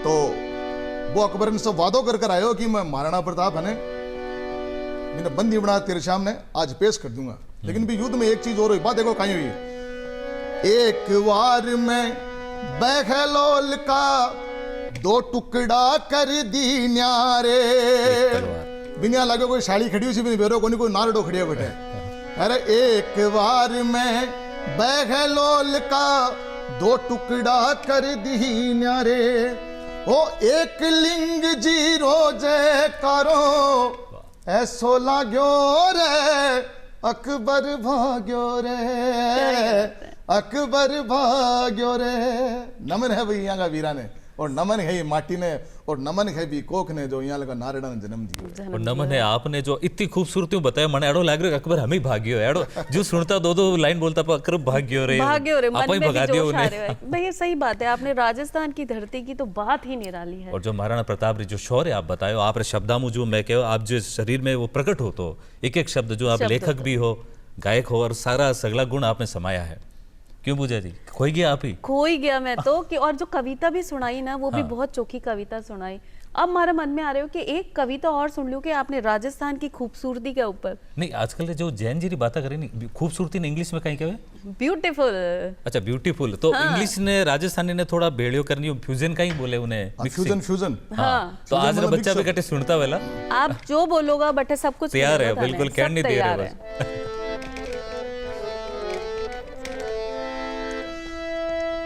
तो वो अकबर ने सब वादों कर आयो कि मैं महाराणा प्रताप है मैंने बंदी बना तेरे सामने आज पेश कर दूंगा। लेकिन भी युद्ध में एक चीज और हुई। बात देखो कहीं हुई। एक वार में बहलोल का दो टुकड़ा कर दी न्यारे। बिना लगे कोई साड़ी खड़ी हुई सी बेरो कोई नारडो खड़ी बैठे। अरे एक वार में बहलोल का दो टुकड़ा कर दी न्यारे ओ एक लिंग जी रोजे करो ऐसो लाग्यो रे अकबर भाग्यो रे अकबर भाग्यो रे। नमन है भाई यहाँ का वीरा ने और नमन है ये माटी ने और नमन है भी कोक ने जो यहाँ लगा नारायण ने जन्म दिया। और नमन है आपने जो इतनी खूबसूरती बताया मन एड़ो लाग रहा अकबर हमें भाग्यो है एड़ो जो सुनता दो दो लाइन बोलता पर अकबर भाग्यो रे मन में भी जोश आ रहा है। भाई ये सही बात है। आपने राजस्थान की धरती की तो बात ही निराली है। और जो महाराणा प्रताप री जो शौर्य आप बतायो आप शब्दामु जो मैं कहो आप जो शरीर में वो प्रकट हो तो एक एक शब्द जो आप लेखक भी हो गायक हो और सारा सगला गुण आपने समाया है। क्यों पूजा जी खोई गया आप ही? खोई गया मैं तो कि और जो कविता भी सुनाई ना वो भी बहुत चोखी कविता सुनाई। अब हमारे मन में आ रहे हो कि एक कविता और सुन लूं कि आपने राजस्थान की खूबसूरती के ऊपर। नहीं आजकल जो जैन जी बातें करें नहीं खूबसूरती ने इंग्लिश में कहीं कहे ब्यूटीफुल। अच्छा ब्यूटीफुल तो इंग्लिश ने राजस्थानी ने थोड़ा बेड़ियो करनी फ्यूजन कहीं बोले उन्हें फ्यूजन हाँ तो आज बच्चा भी कटे सुनता वाला आप जो बोलोगा बटे सब कुछ तैयार है बिल्कुल कहने दे रहे बस।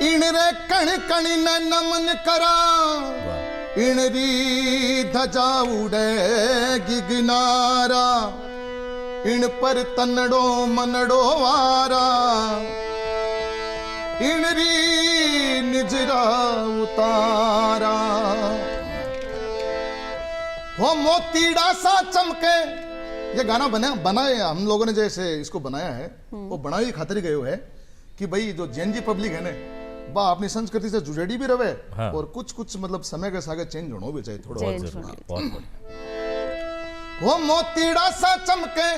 इन रे कण कण न नमन करा इन री धजा उड़े गिगनारा इन पर तनड़ो मनड़ो वारा इन री निजरा उतारा हो मोतीड़ा सा चमके ये गाना बनाए हम लोगों ने जैसे इसको बनाया है वो बनाई खातिर गए है कि भाई जो जेएनजी पब्लिक है ना बा अपनी संस्कृति से जुड़ेड़ी भी रहे हाँ। और कुछ मतलब समय के साथ चेंज होना भी चाहिए थोड़ा। Change जरूर, होना बहुत बढ़िया। वो मोतीड़ा सा चमके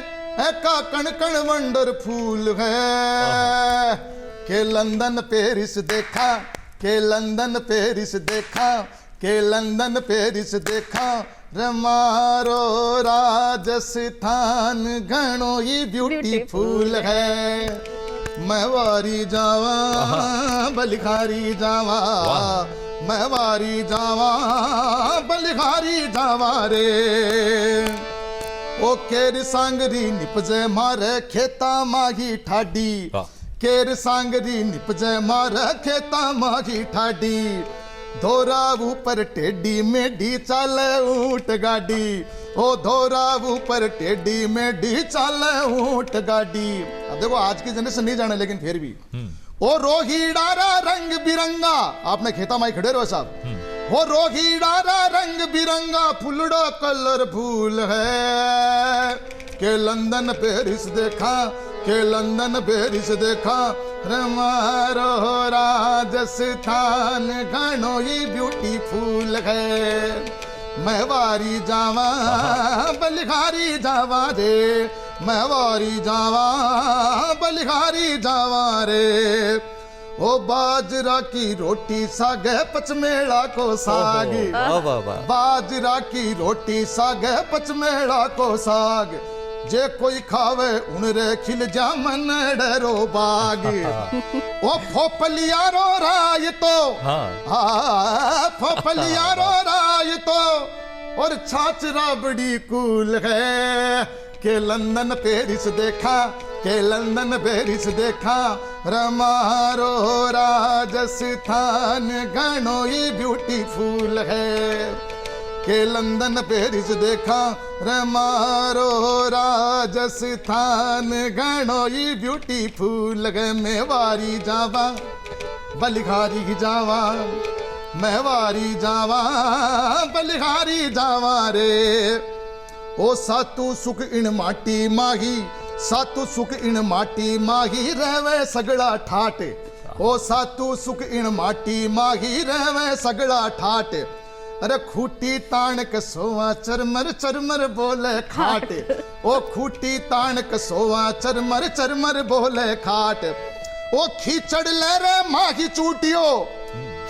का कण कण वंडरफुल है के लंदन पेरिस देखा के लंदन पेरिस देखा के लंदन पेरिस देखा रमारो राजस्थान घणो ही ब्यूटीफुल है मैं वारी जावा बलिहारी जावा मैं वारी जावा बलिहारी जावा रे ओ केर सांगरी निपजे मारे खेता माही ठाडी केर सांगरी निपजे मारे खेता माही ठाडी धोरा ऊपर टेडी मेढी चाले ऊंट गाड़ी ओ धोरा ऊपर टेडी मेढी चाले ऊंट गाड़ी। अब देखो आज की जनरेशन नहीं जाने लेकिन फिर भी ओ रोहीडारा रंग बिरंगा आपने खेता माई खड़े रहो साहब वो रोहीडारा रंग बिरंगा फुलड़ो कलर फूल है के लंदन पेरिस देखा के लंदन पेरिस देखा रमारो राजस्थान घणो ही ब्यूटीफुल है मैं वारी जावा बलिहारी जावा रे मैं वारी जावा बलिहारी जावा रे ओ बाजरा की रोटी साग पचमेड़ा को साग बाजरा की रोटी साग पचमेड़ा को साग जे कोई खावे उनरे खिल जा मन डरो बाग ओ फोपलियारो राय तो फोपलियारो राय तो और छाछरा बड़ी कूल है के लंदन पेरिस देखा के लंदन पेरिस देखा रमारो राजस्थान घणो ही ब्यूटीफुल है के लंदन पेरिस देखा रमारो राजस्थान घणो ही ब्यूटीफुल है मैं वारी जावा बलिहारी जावा मैं वारी जावा बलिहारी जावा रे ओ सातू सुख इन माटी माही सातू सुख इन माटी माही रहवे सगड़ा ठाट ओ सातू सुख इन माटी माही रहवे सगड़ा ठाट अरे खूटी तान कसोवा चरमर चरमर बोले खाट ओ खूटी तान कसोवा चरमर चरमर बोले खाट ओ खींचड़ ले रे माही चूटियो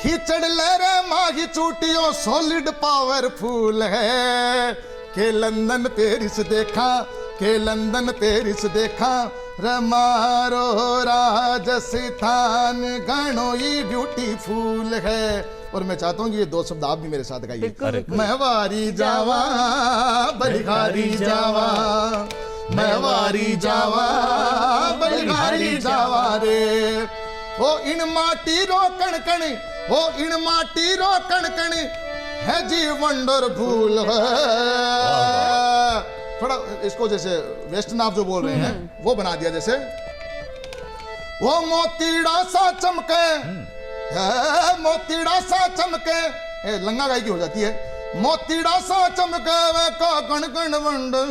खींचड़ ले रे माही चूटियो सॉलिड पावरफुल है के लंदन पेरिस देखा के लंदन पेरिस देखा रमारो राजस्थान घणो ही ब्यूटीफुल है। और मैं चाहता हूँ कि ये दो शब्द आप भी मेरे साथ गाइए मैं वारी जावा बलिहारी जावा मैं वारी जावा बलिहारी जावा रे ओ इन माटी रो कणकण ओ इन माटी रो कणकण है जी वंडरफुल है। थोड़ा इसको जैसे वेस्टर्न आप जो बोल रहे हैं वो बना दिया जैसे वो मोतीड़ा सा चमके मोतीड़ा सा चमके लंगा गाय की हो जाती है मोतीड़ा सा चमके वे का कण कण वंडल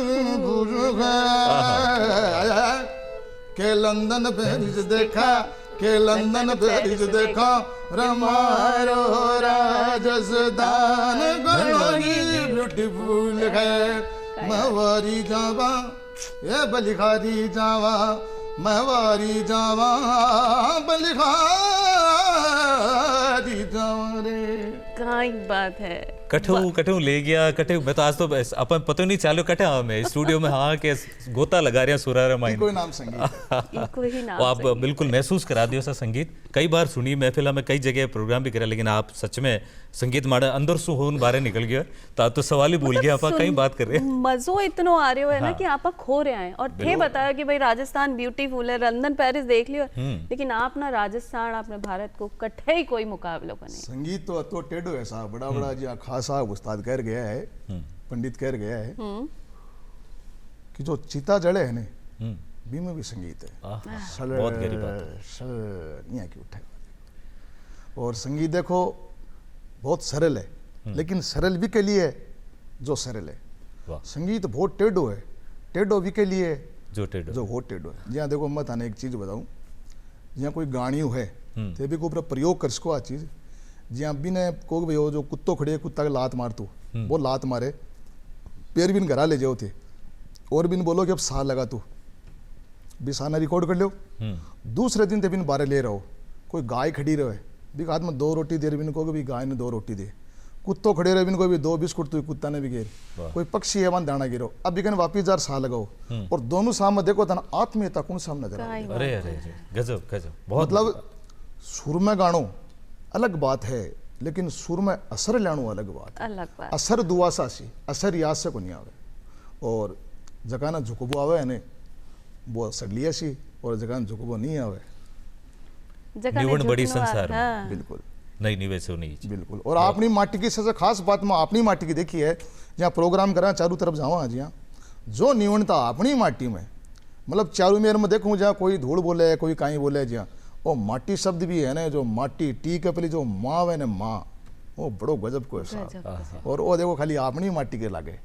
के लंदन पेरिस देखा के लंदन पेरिस देखा रमारो राजस्थान घणो ही ब्यूटीफुल है मैं वारी जावा ये बलिहारी जावा मैं वारी जावा बलिहारी जावा रे कहाँ एक बात है कठू ले गया कठू मैं तो आज तो अपन पता नहीं चालू कटे में स्टूडियो में हाँ के गोता लगा रहे सुरारा माइन कोई नाम संगीत कोई ही नाम आप बिल्कुल महसूस करा दियो सा संगीत कई बार सुनी महफिल में कई जगह प्रोग्राम भी करा लेकिन आप सच में संगीत माड़ा अंदर सु होन बारे निकल गया तो आप तो सवाल ही भूल गया आप कहीं बात कर रहे हैं मजो इतनो आ रहे हो है ना कि आप खो रहे हैं और थे बताया कि भाई राजस्थान ब्यूटीफुल है लंदन पेरिस देख लियो लेकिन आप ना राजस्थान अपने भारत को कट्ठे ही कोई मुकाबला बने संगीत तो टेढ़ो है साहब बड़ा बड़ा जी खासा उस्ताद कह गया है पंडित कह गया है कि जो चिता जड़े है ना बी में भी संगीत है बहुत गहरी बात है की उठे और संगीत देखो बहुत सरल है लेकिन सरल भी के लिए जो सरल है संगीत बहुत टेढ़ो है टेढ़ो भी के लिए जो टेढ़ो जो हो टेढ़ो है। जहाँ देखो मैं थाने एक चीज बताऊं, जहाँ कोई गाणियों है ते भी को ऊपर प्रयोग कर सको आ चीज। जहाँ बिने को भी हो जो कुत्तो खड़े कुत्ता के लात मार तू, वो लात मारे पैर बिन घरा ले जाओ थे और बिन बोलो कि अब साल लगा तू बिसाना रिकॉर्ड कर लो। दूसरे दिन ते बिन बारे ले रहो, कोई गाय खड़ी रहे भी हाथ में 2 रोटी दे, बिन को भी गाय ने 2 रोटी दे, कुत्तो खड़े रहे बिन को भी 2 बिस्कुट तो कुत्ता ने भी घेर, कोई पक्षी है वहां दाना गिरो, अब बिकन वापिस 1000 साल लगाओ और दोनों सामने देखो तना आत्मीयता कौन सामने नजर आए। अरे अरे गजब गजब, बहुत मतलब सुर में गाणो अलग बात है, लेकिन सुर में असर लाणो अलग बात है। अलग बात। असर दुआ सासी, असर याद से को नहीं आवे। और जगह झुकबो आवे ने वो सगलिया सी, और जगह झुकबो नहीं आवे निवण बड़ी संसार में। हाँ। बिल्कुल नहीं निवेश नहीं बिल्कुल। और अपनी माटी की सबसे खास बात में अपनी माटी की देखी है, जहाँ प्रोग्राम करा चारों तरफ जावा जहाँ जो निवणता अपनी माटी में, मतलब चारों मेर में देखूं जहाँ कोई धूल बोले कोई काई बोले, जहाँ वो माटी शब्द भी है ना, जो माटी टी के पहले जो माँ है ना माँ, वो बड़ो गजब को है। और वो देखो खाली अपनी माटी के लागे,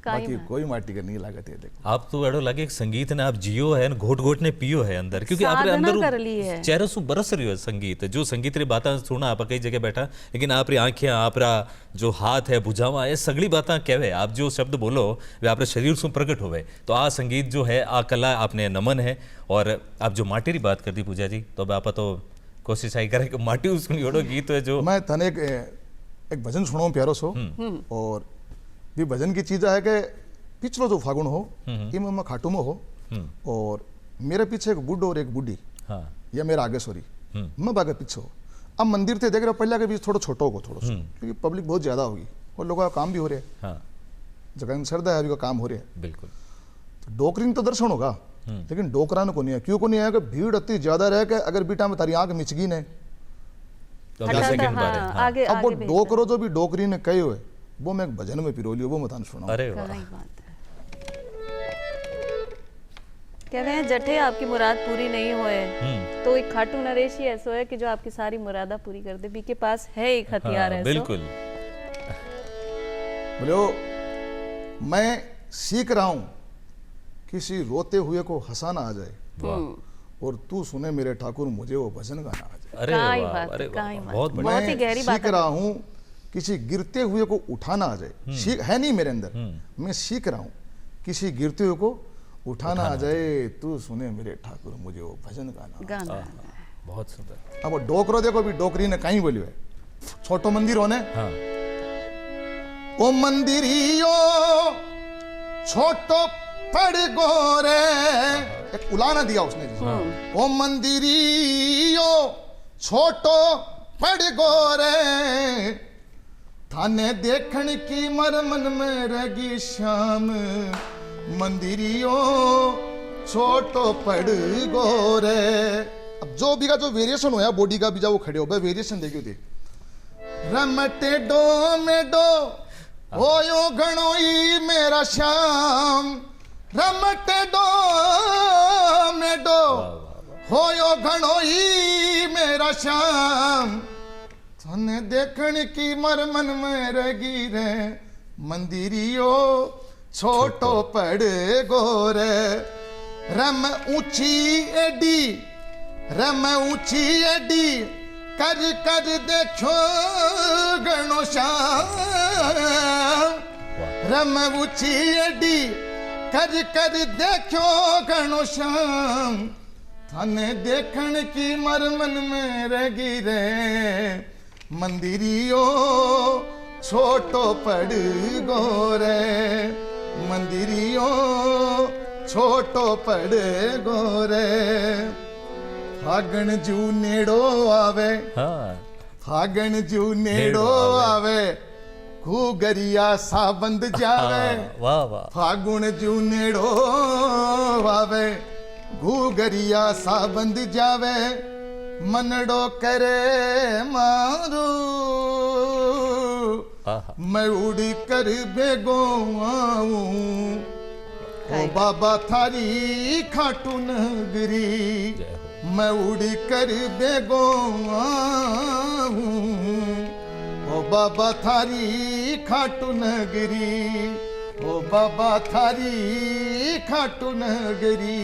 बाकी कोई माटी के नहीं लागत है। देखो आप तो एडो लगे एक संगीत ने आप जियो है, घोट घोट ने पियो है अंदर, क्योंकि आप अंदर चेहरे सु बरस रही है संगीत। जो संगीत री बातें सुना आप कई जगह बैठा, लेकिन आप री आंखें आप जो हाथ है बुझावा ये सगली बातें कहवे, आप जो शब्द बोलो वे आप शरीर से प्रकट होवे। तो आ संगीत जो है आ कला आपने नमन है। और आप जो माटी री बात करती पूजा जी, तो आप तो कोशिश आई करे कि माटी उसको ओडो गीत है जो मैं तने एक भजन सुनो प्यारो सो। और भी भजन की चीज है कि पिछलो जो फागुन हो इनमें मैं खाटू में हो, और मेरे पीछे एक बुढ़ो और एक बुढ़ी, या मेरा आगे सॉरी मैं बागे पीछे हो। अब मंदिर थे देख रहे हो पहले के बीच थोड़ा छोटो हो थोड़ा सा, क्योंकि पब्लिक बहुत ज्यादा होगी और लोगों का काम भी हो रहा है, जगह में श्रद्धा है अभी का काम हो रहा है। बिल्कुल। तो डोकरी तो दर्शन होगा, लेकिन डोकरा को नहीं है। क्यों को नहीं है कि भीड़ इतनी ज्यादा रह के अगर बीटा में तारी आंख मिचगी ने तो आगे अब वो डोकरो जो भी डोकरी ने कहे हुए वो मैं एक भजन में पिरो लियो, वो मतान सुना। अरे कह रहे हैं जठे आपकी मुराद पूरी नहीं होए तो एक खाटू नरेश ही ऐसा है कि जो आपकी सारी मुरादा पूरी कर दे। बी के पास है एक हथियार है। बिल्कुल। बोलो मैं सीख रहा हूं किसी रोते हुए को हंसाना आ जाए, और तू सुने मेरे ठाकुर मुझे वो भजन गाना आ जाए। अरे बहुत ही गहरी बात। सीख रहा हूं किसी गिरते हुए को उठाना आ जाए। सीख है नहीं मेरे अंदर, मैं सीख रहा हूं किसी गिरते हुए को उठाना आ जाए, तू सुने मेरे ठाकुर मुझे वो भजन गाना। बहुत सुंदर। अब वो डोकरो देखो भी डोकरी ने कहीं बोलियो है, छोटो मंदिर होने ओ मंदिरियो छोटो पड़ गोरे, एक उलाना दिया उसने जी। ओ मंदिरियो छोटो पड़ गोरे, थाने देखण की मर मन में रगी श्याम, मंदिरियो छोटो पड़ गोरे। अब जो भी का जो वेरिएशन होया बॉडी का भी जा वो खड़े हो भाई वेरिएशन देखियो थे। रमटे डो में डो होयो घणोई मेरा श्याम, रमटे डो में डो होयो घणोई मेरा श्याम, थाने देखण की मर मन में रगी रे, मंदिरियो छोटो पड़ गोरे। रम ऊंची एडी रम ऊंची एडी कर कर देखो गणो श्याम, रम ऊंची एडी कर कर देखो गणो श्याम, थाने देखण की मर मन में रगी रे, मंदिरियो छोटो पड़ गोरे, मंदिरियो छोटो पड़ गोरे। फागण जू नेड़ो आवे, फागण जू नेड़ो आवे, घूगरिया सा बंद जावे, फागुन जू नेड़ो आवे, घूगरिया सा बंद जावे, मनड़ो करे मारू, मैं उड़ी कर बेगो आऊं, ओ बाबा थारी खाटू नगरी, मैं उड़ी कर बेगो आऊं, ओ बाबा थारी खाटू नगरी, ओ बाबा थारी खाटू नगरी।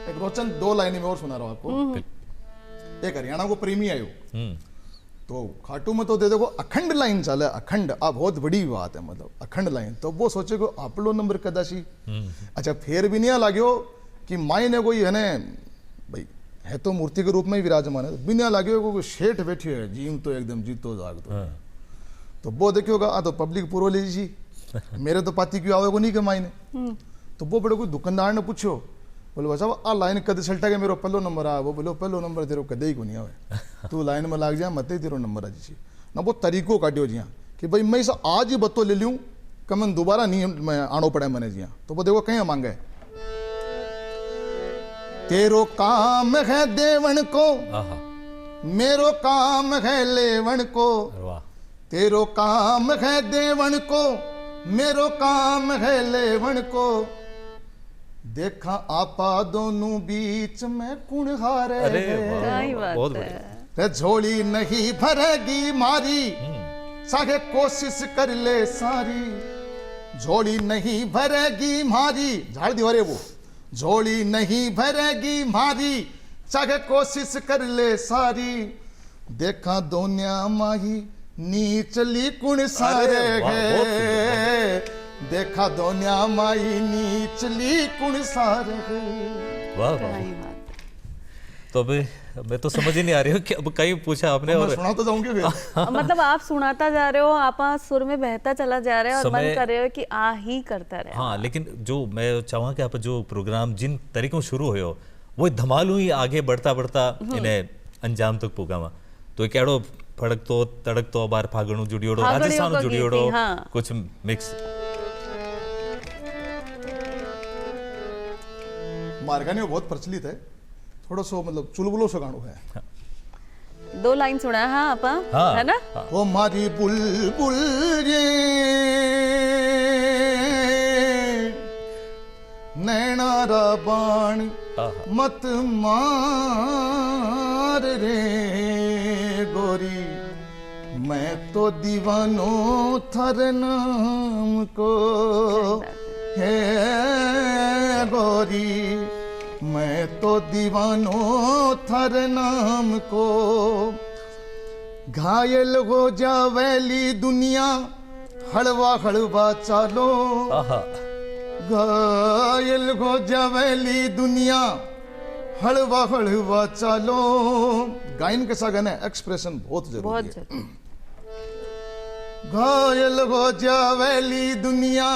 एक रोचन 2 लाइनें में और सुना रहा हूँ आपको। एक हरियाणा को प्रेमी आयो तो खाटू में तो दे देखो अखंड लाइन चले, अखंड आ बहुत बड़ी बात है, मतलब अखंड लाइन। तो वो सोचे को आप लो नंबर कदाशी। अच्छा फिर भी नहीं लाग्यो कि मायने कोई है ने भाई है तो मूर्ति के रूप में ही विराजमान है, बिना लाग्यो को शेठ बैठे है जीम तो एकदम जीतो जागतो। तो वो देखियोगा आ तो पब्लिक पूरा ले जी मेरे तो पाती क्यों आवे को नहीं के मायने। तो वो बड़े कोई दुकानदार ने पूछो, बोले बच्चा आ लाइन कद सल्टा के मेरो पहलो नंबर आ। वो बोलो पहलो नंबर तेरो कदे ही को नहीं आवे, तू लाइन में लाग जा मत ही तेरो नंबर आ जी ना। वो तरीको काटियो जिया कि भाई मैं इसे आज ही बतो ले लूँ कमन दोबारा नहीं मैं आनो पड़े मैंने जिया। तो वो देखो कहीं मांगे तेरो काम है देवन को मेरो काम है लेवन को, तेरो काम है देवन को मेरो काम है लेवन को, देखा आपा दोनों बीच में कुण हारे। बहुत बढ़िया। झोली नहीं भरेगी मारी चाहे कोशिश कर ले सारी, झोली नहीं भरेगी मारी झाड़ दीवारे वो, झोली नहीं भरेगी मारी चाहे कोशिश कर ले सारी, देखा दोनिया माही नीचली कुण सारे है, देखा दोनिया माई नीचली कुण सारे है। वाह वाह। तो अभी मैं तो समझ ही नहीं आ रही हूँ कि अब कहीं पूछा आपने और सुना तो जाऊंगी फिर। मतलब आप सुनाता जा रहे हो, आप सुर में बहता चला जा रहे हो और मन कर रहे हो कि आ ही करता रहे। हाँ लेकिन जो मैं चाहूँगा कि आप जो प्रोग्राम जिन तरीकों शुरू हो वो धमालू ही आगे बढ़ता बढ़ता इन्हें अंजाम तक पुगावा। तो एक एड़ो फड़क तो तड़क तो बार फागणु जुड़ियोड़ो राजस्थान जुड़ियोड़ो कुछ मिक्स मारगानी बहुत प्रचलित है, थोड़ा सो मतलब चुलबुलो सो गाणो है। 2 लाइन सुना है हाँ आपा, है ना। ओ मारी बुलबुल रे नैना रा बाण मत मार रे गोरी, मैं तो दीवानो थर नाम को है गोरी, मैं तो दीवानो थर नाम को, घायल हो जावेली दुनिया हड़वा हड़वा चालो, घायल हो जावेली दुनिया हड़वा हड़वा चालो। गायन के साथ गाना एक्सप्रेशन बहुत जरूरी है। घायल हो जावेली दुनिया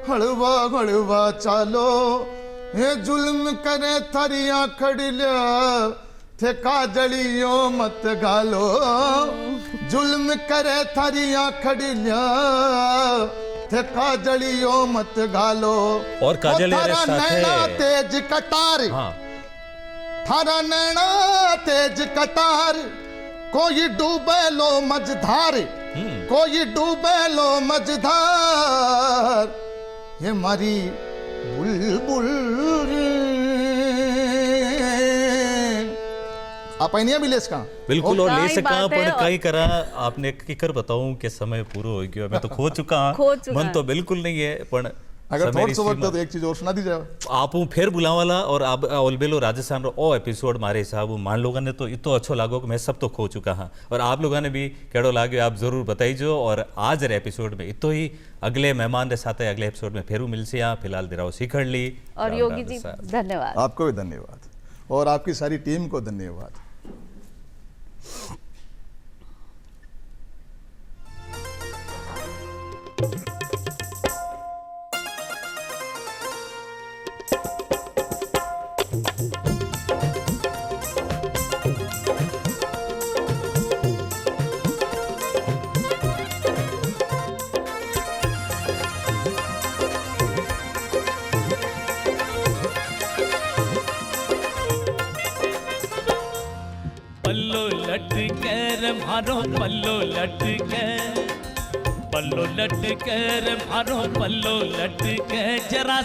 हड़वा हड़वा चालो, हे जुल्म करे थरिया खड़िया थे काजलियो मत गालो, जुल्म करे थरिया खड़िया थे काजलियो मत गालो। और काजल थारा नैना तेज कटार, थारा नैना तेज कटार, कोई डूबे लो मझधार, कोई डूबे लो मझधार, ये मारी बुलबुल आप आइनिया भी लेस का बिल्कुल और ले सका पण कई करा आपने किकर बताऊं कि समय पूरा हो गया, मैं तो खो चुका हूं, मन तो बिल्कुल नहीं है पण अगर थोड़ा सा वक्त तो एक चीज और सुना दी जाए आप फिर बुलावाला और आप ओलबेलो राजस्थान रो ओ एपिसोड मारे हिसाब मान लोगों ने तो इतो अच्छो लागो कि मैं सब तो खो चुका हाँ और आप लोगों ने भी केड़ो लाग्यो आप जरूर बताइजो। और आज रे एपिसोड में इतो ही अगले मेहमान के साथ अगले एपिसोड में फिर मिलसे यहाँ फिलहाल दिराओ सीखड़ ली। और योगी जी धन्यवाद, आपको भी धन्यवाद और आपकी सारी टीम को धन्यवाद। मारो पल्लो लटके, पल्लो लटके रे मारो पल्लो लटके, जरा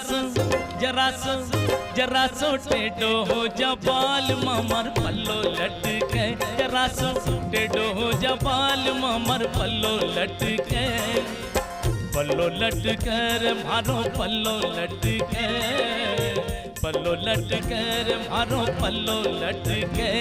सो टेढ़ो हो जा बाल ममर पल्लो लटके, जरा सो टेढ़ो हो जा बाल ममर पल्लो लटके, पल्लो लटकर मारो पल्लो लटकर, पल्लो लटकर मारो पल्लो लटकर,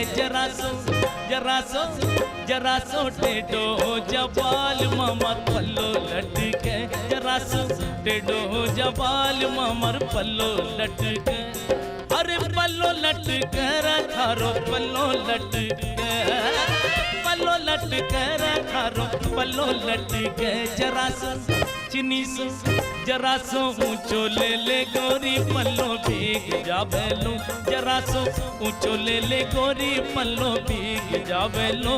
जरा सो टेढ़ो हो जबाल ममर पल्लो लटके, जरा सो टेढ़ो हो जबाल ममर पल्लो लटके। अरे पल्लो लटकर थारो पल्लो लटकर, पल्लो लटकर थारो पल्लो लटके, जरा सो चिनी सो जरा सो ऊंचो ले गोरी पल्लो भीग जावेलो, जरा सो ऊंचो ले गोरी पल्लो भीग जावेलो।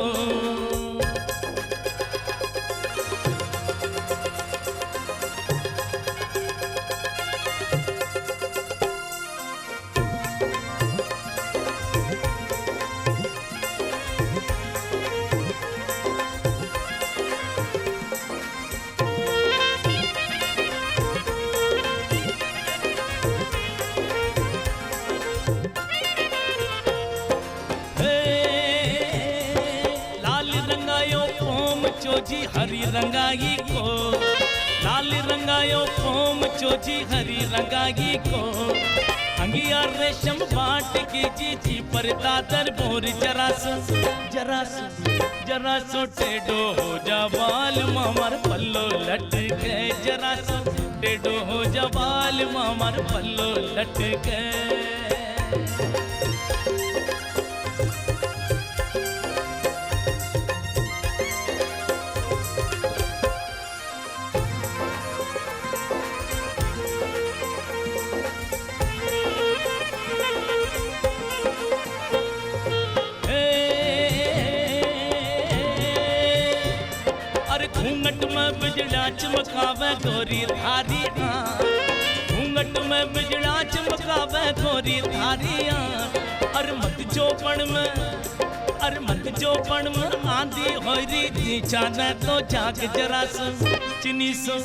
चोजी हरी रंगाई को, लाल रंगायो फोम चोजी हरी रंगाई को, अंगिया रेशम बाट के जी पर दादर बोर, जरा सो टेढ़ो हो जबाल ममर पल्लो लटके, जरा सो टेढ़ो हो जबाल ममर पल्लो लटके। घूंघट में बिजड़ा चमकावे गोरी धारी, घूंघट में बिजड़ा चमकावे गोरी धारियां, अर मत चौपन में आंधी होरी चाने तो जाग, जरा सो चिनी सो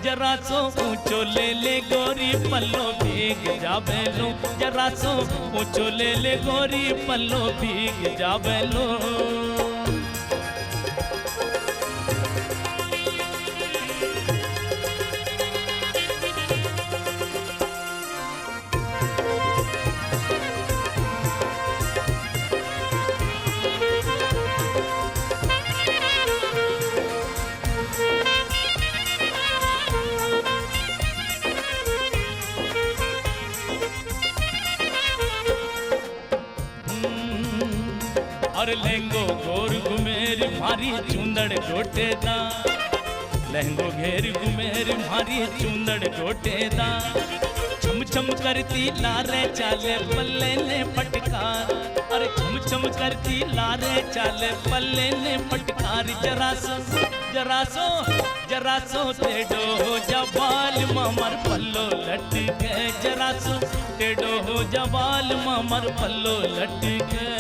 जरा सो ऊंचो ले गोरी पल्लो भीग जावेलो, जरा सो ऊंचो ले गोरी पल्लो भीग जावेलो। और लहंगो गोर घुमेर मारी चूंदड़ गोटेदा, लहंगो घेर घुमेर मारी चूंदड़ गोटेदा, छम छम करती लारे चाले पल्ले ने पटकार, अरे छम छम करती लारे चाले पल्ले ने पटकार, जरा सो टेढ़ो हो जबाल ममर पल्लो लटके, जरा सो टेढ़ो हो जबाल ममर पल्लो लटके।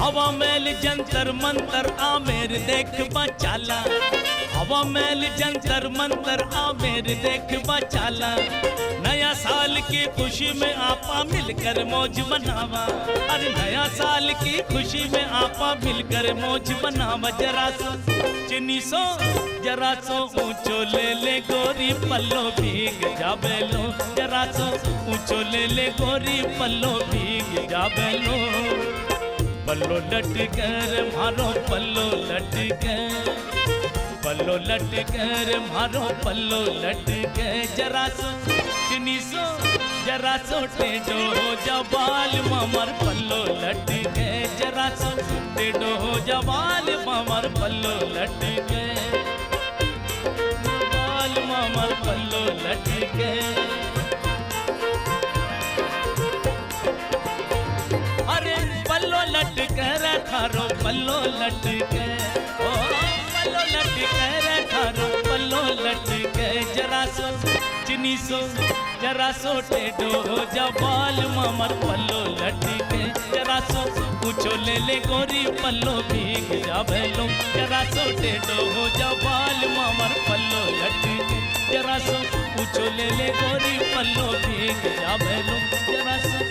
हवा मैल जंतर मंतर आमेर देख बचाला, हवा मैल जंतर मंतर आमेर देख बचाला, नया साल की खुशी में आपा मिलकर मौज मनावा, अरे नया साल की खुशी में आपा मिलकर मौज मनावा, जरा सो चिनी सो जरा सो ऊंचो ले गोरी पल्लो भीग जावेलो, जरा सो ऊंचो ले गोरी पल्लो भीग जावेलो। पल्लो लटकर मारो पल्लो लटकर, पल्लो लटकर मारो पल्लो लटकर, जरा सो चिनी सो जरा सो टेढ़ो हो जबाल ममर पल्लो लटकर, जरा सो टेढ़ो हो जबाल ममर पल्लो लटकर, जबाल ममर पल्लो लटकर। अरे पल्लो लटकर थारो पल्लो लटकर, ओ पल्लो लटकर थारो पल्लो लटकर, जरा सो चिनी सो जरा सो टेढ़ो हो जा बाल मामर पल्लो लटके जरा सो पूछो ले गोरी पल्लो भीग जा भैलो जरा सो टेढ़ो हो जा बाल मामर पल्लो लटके जरा सो पूछो ले गोरी पल्लो भीग जा भैलो जरा सो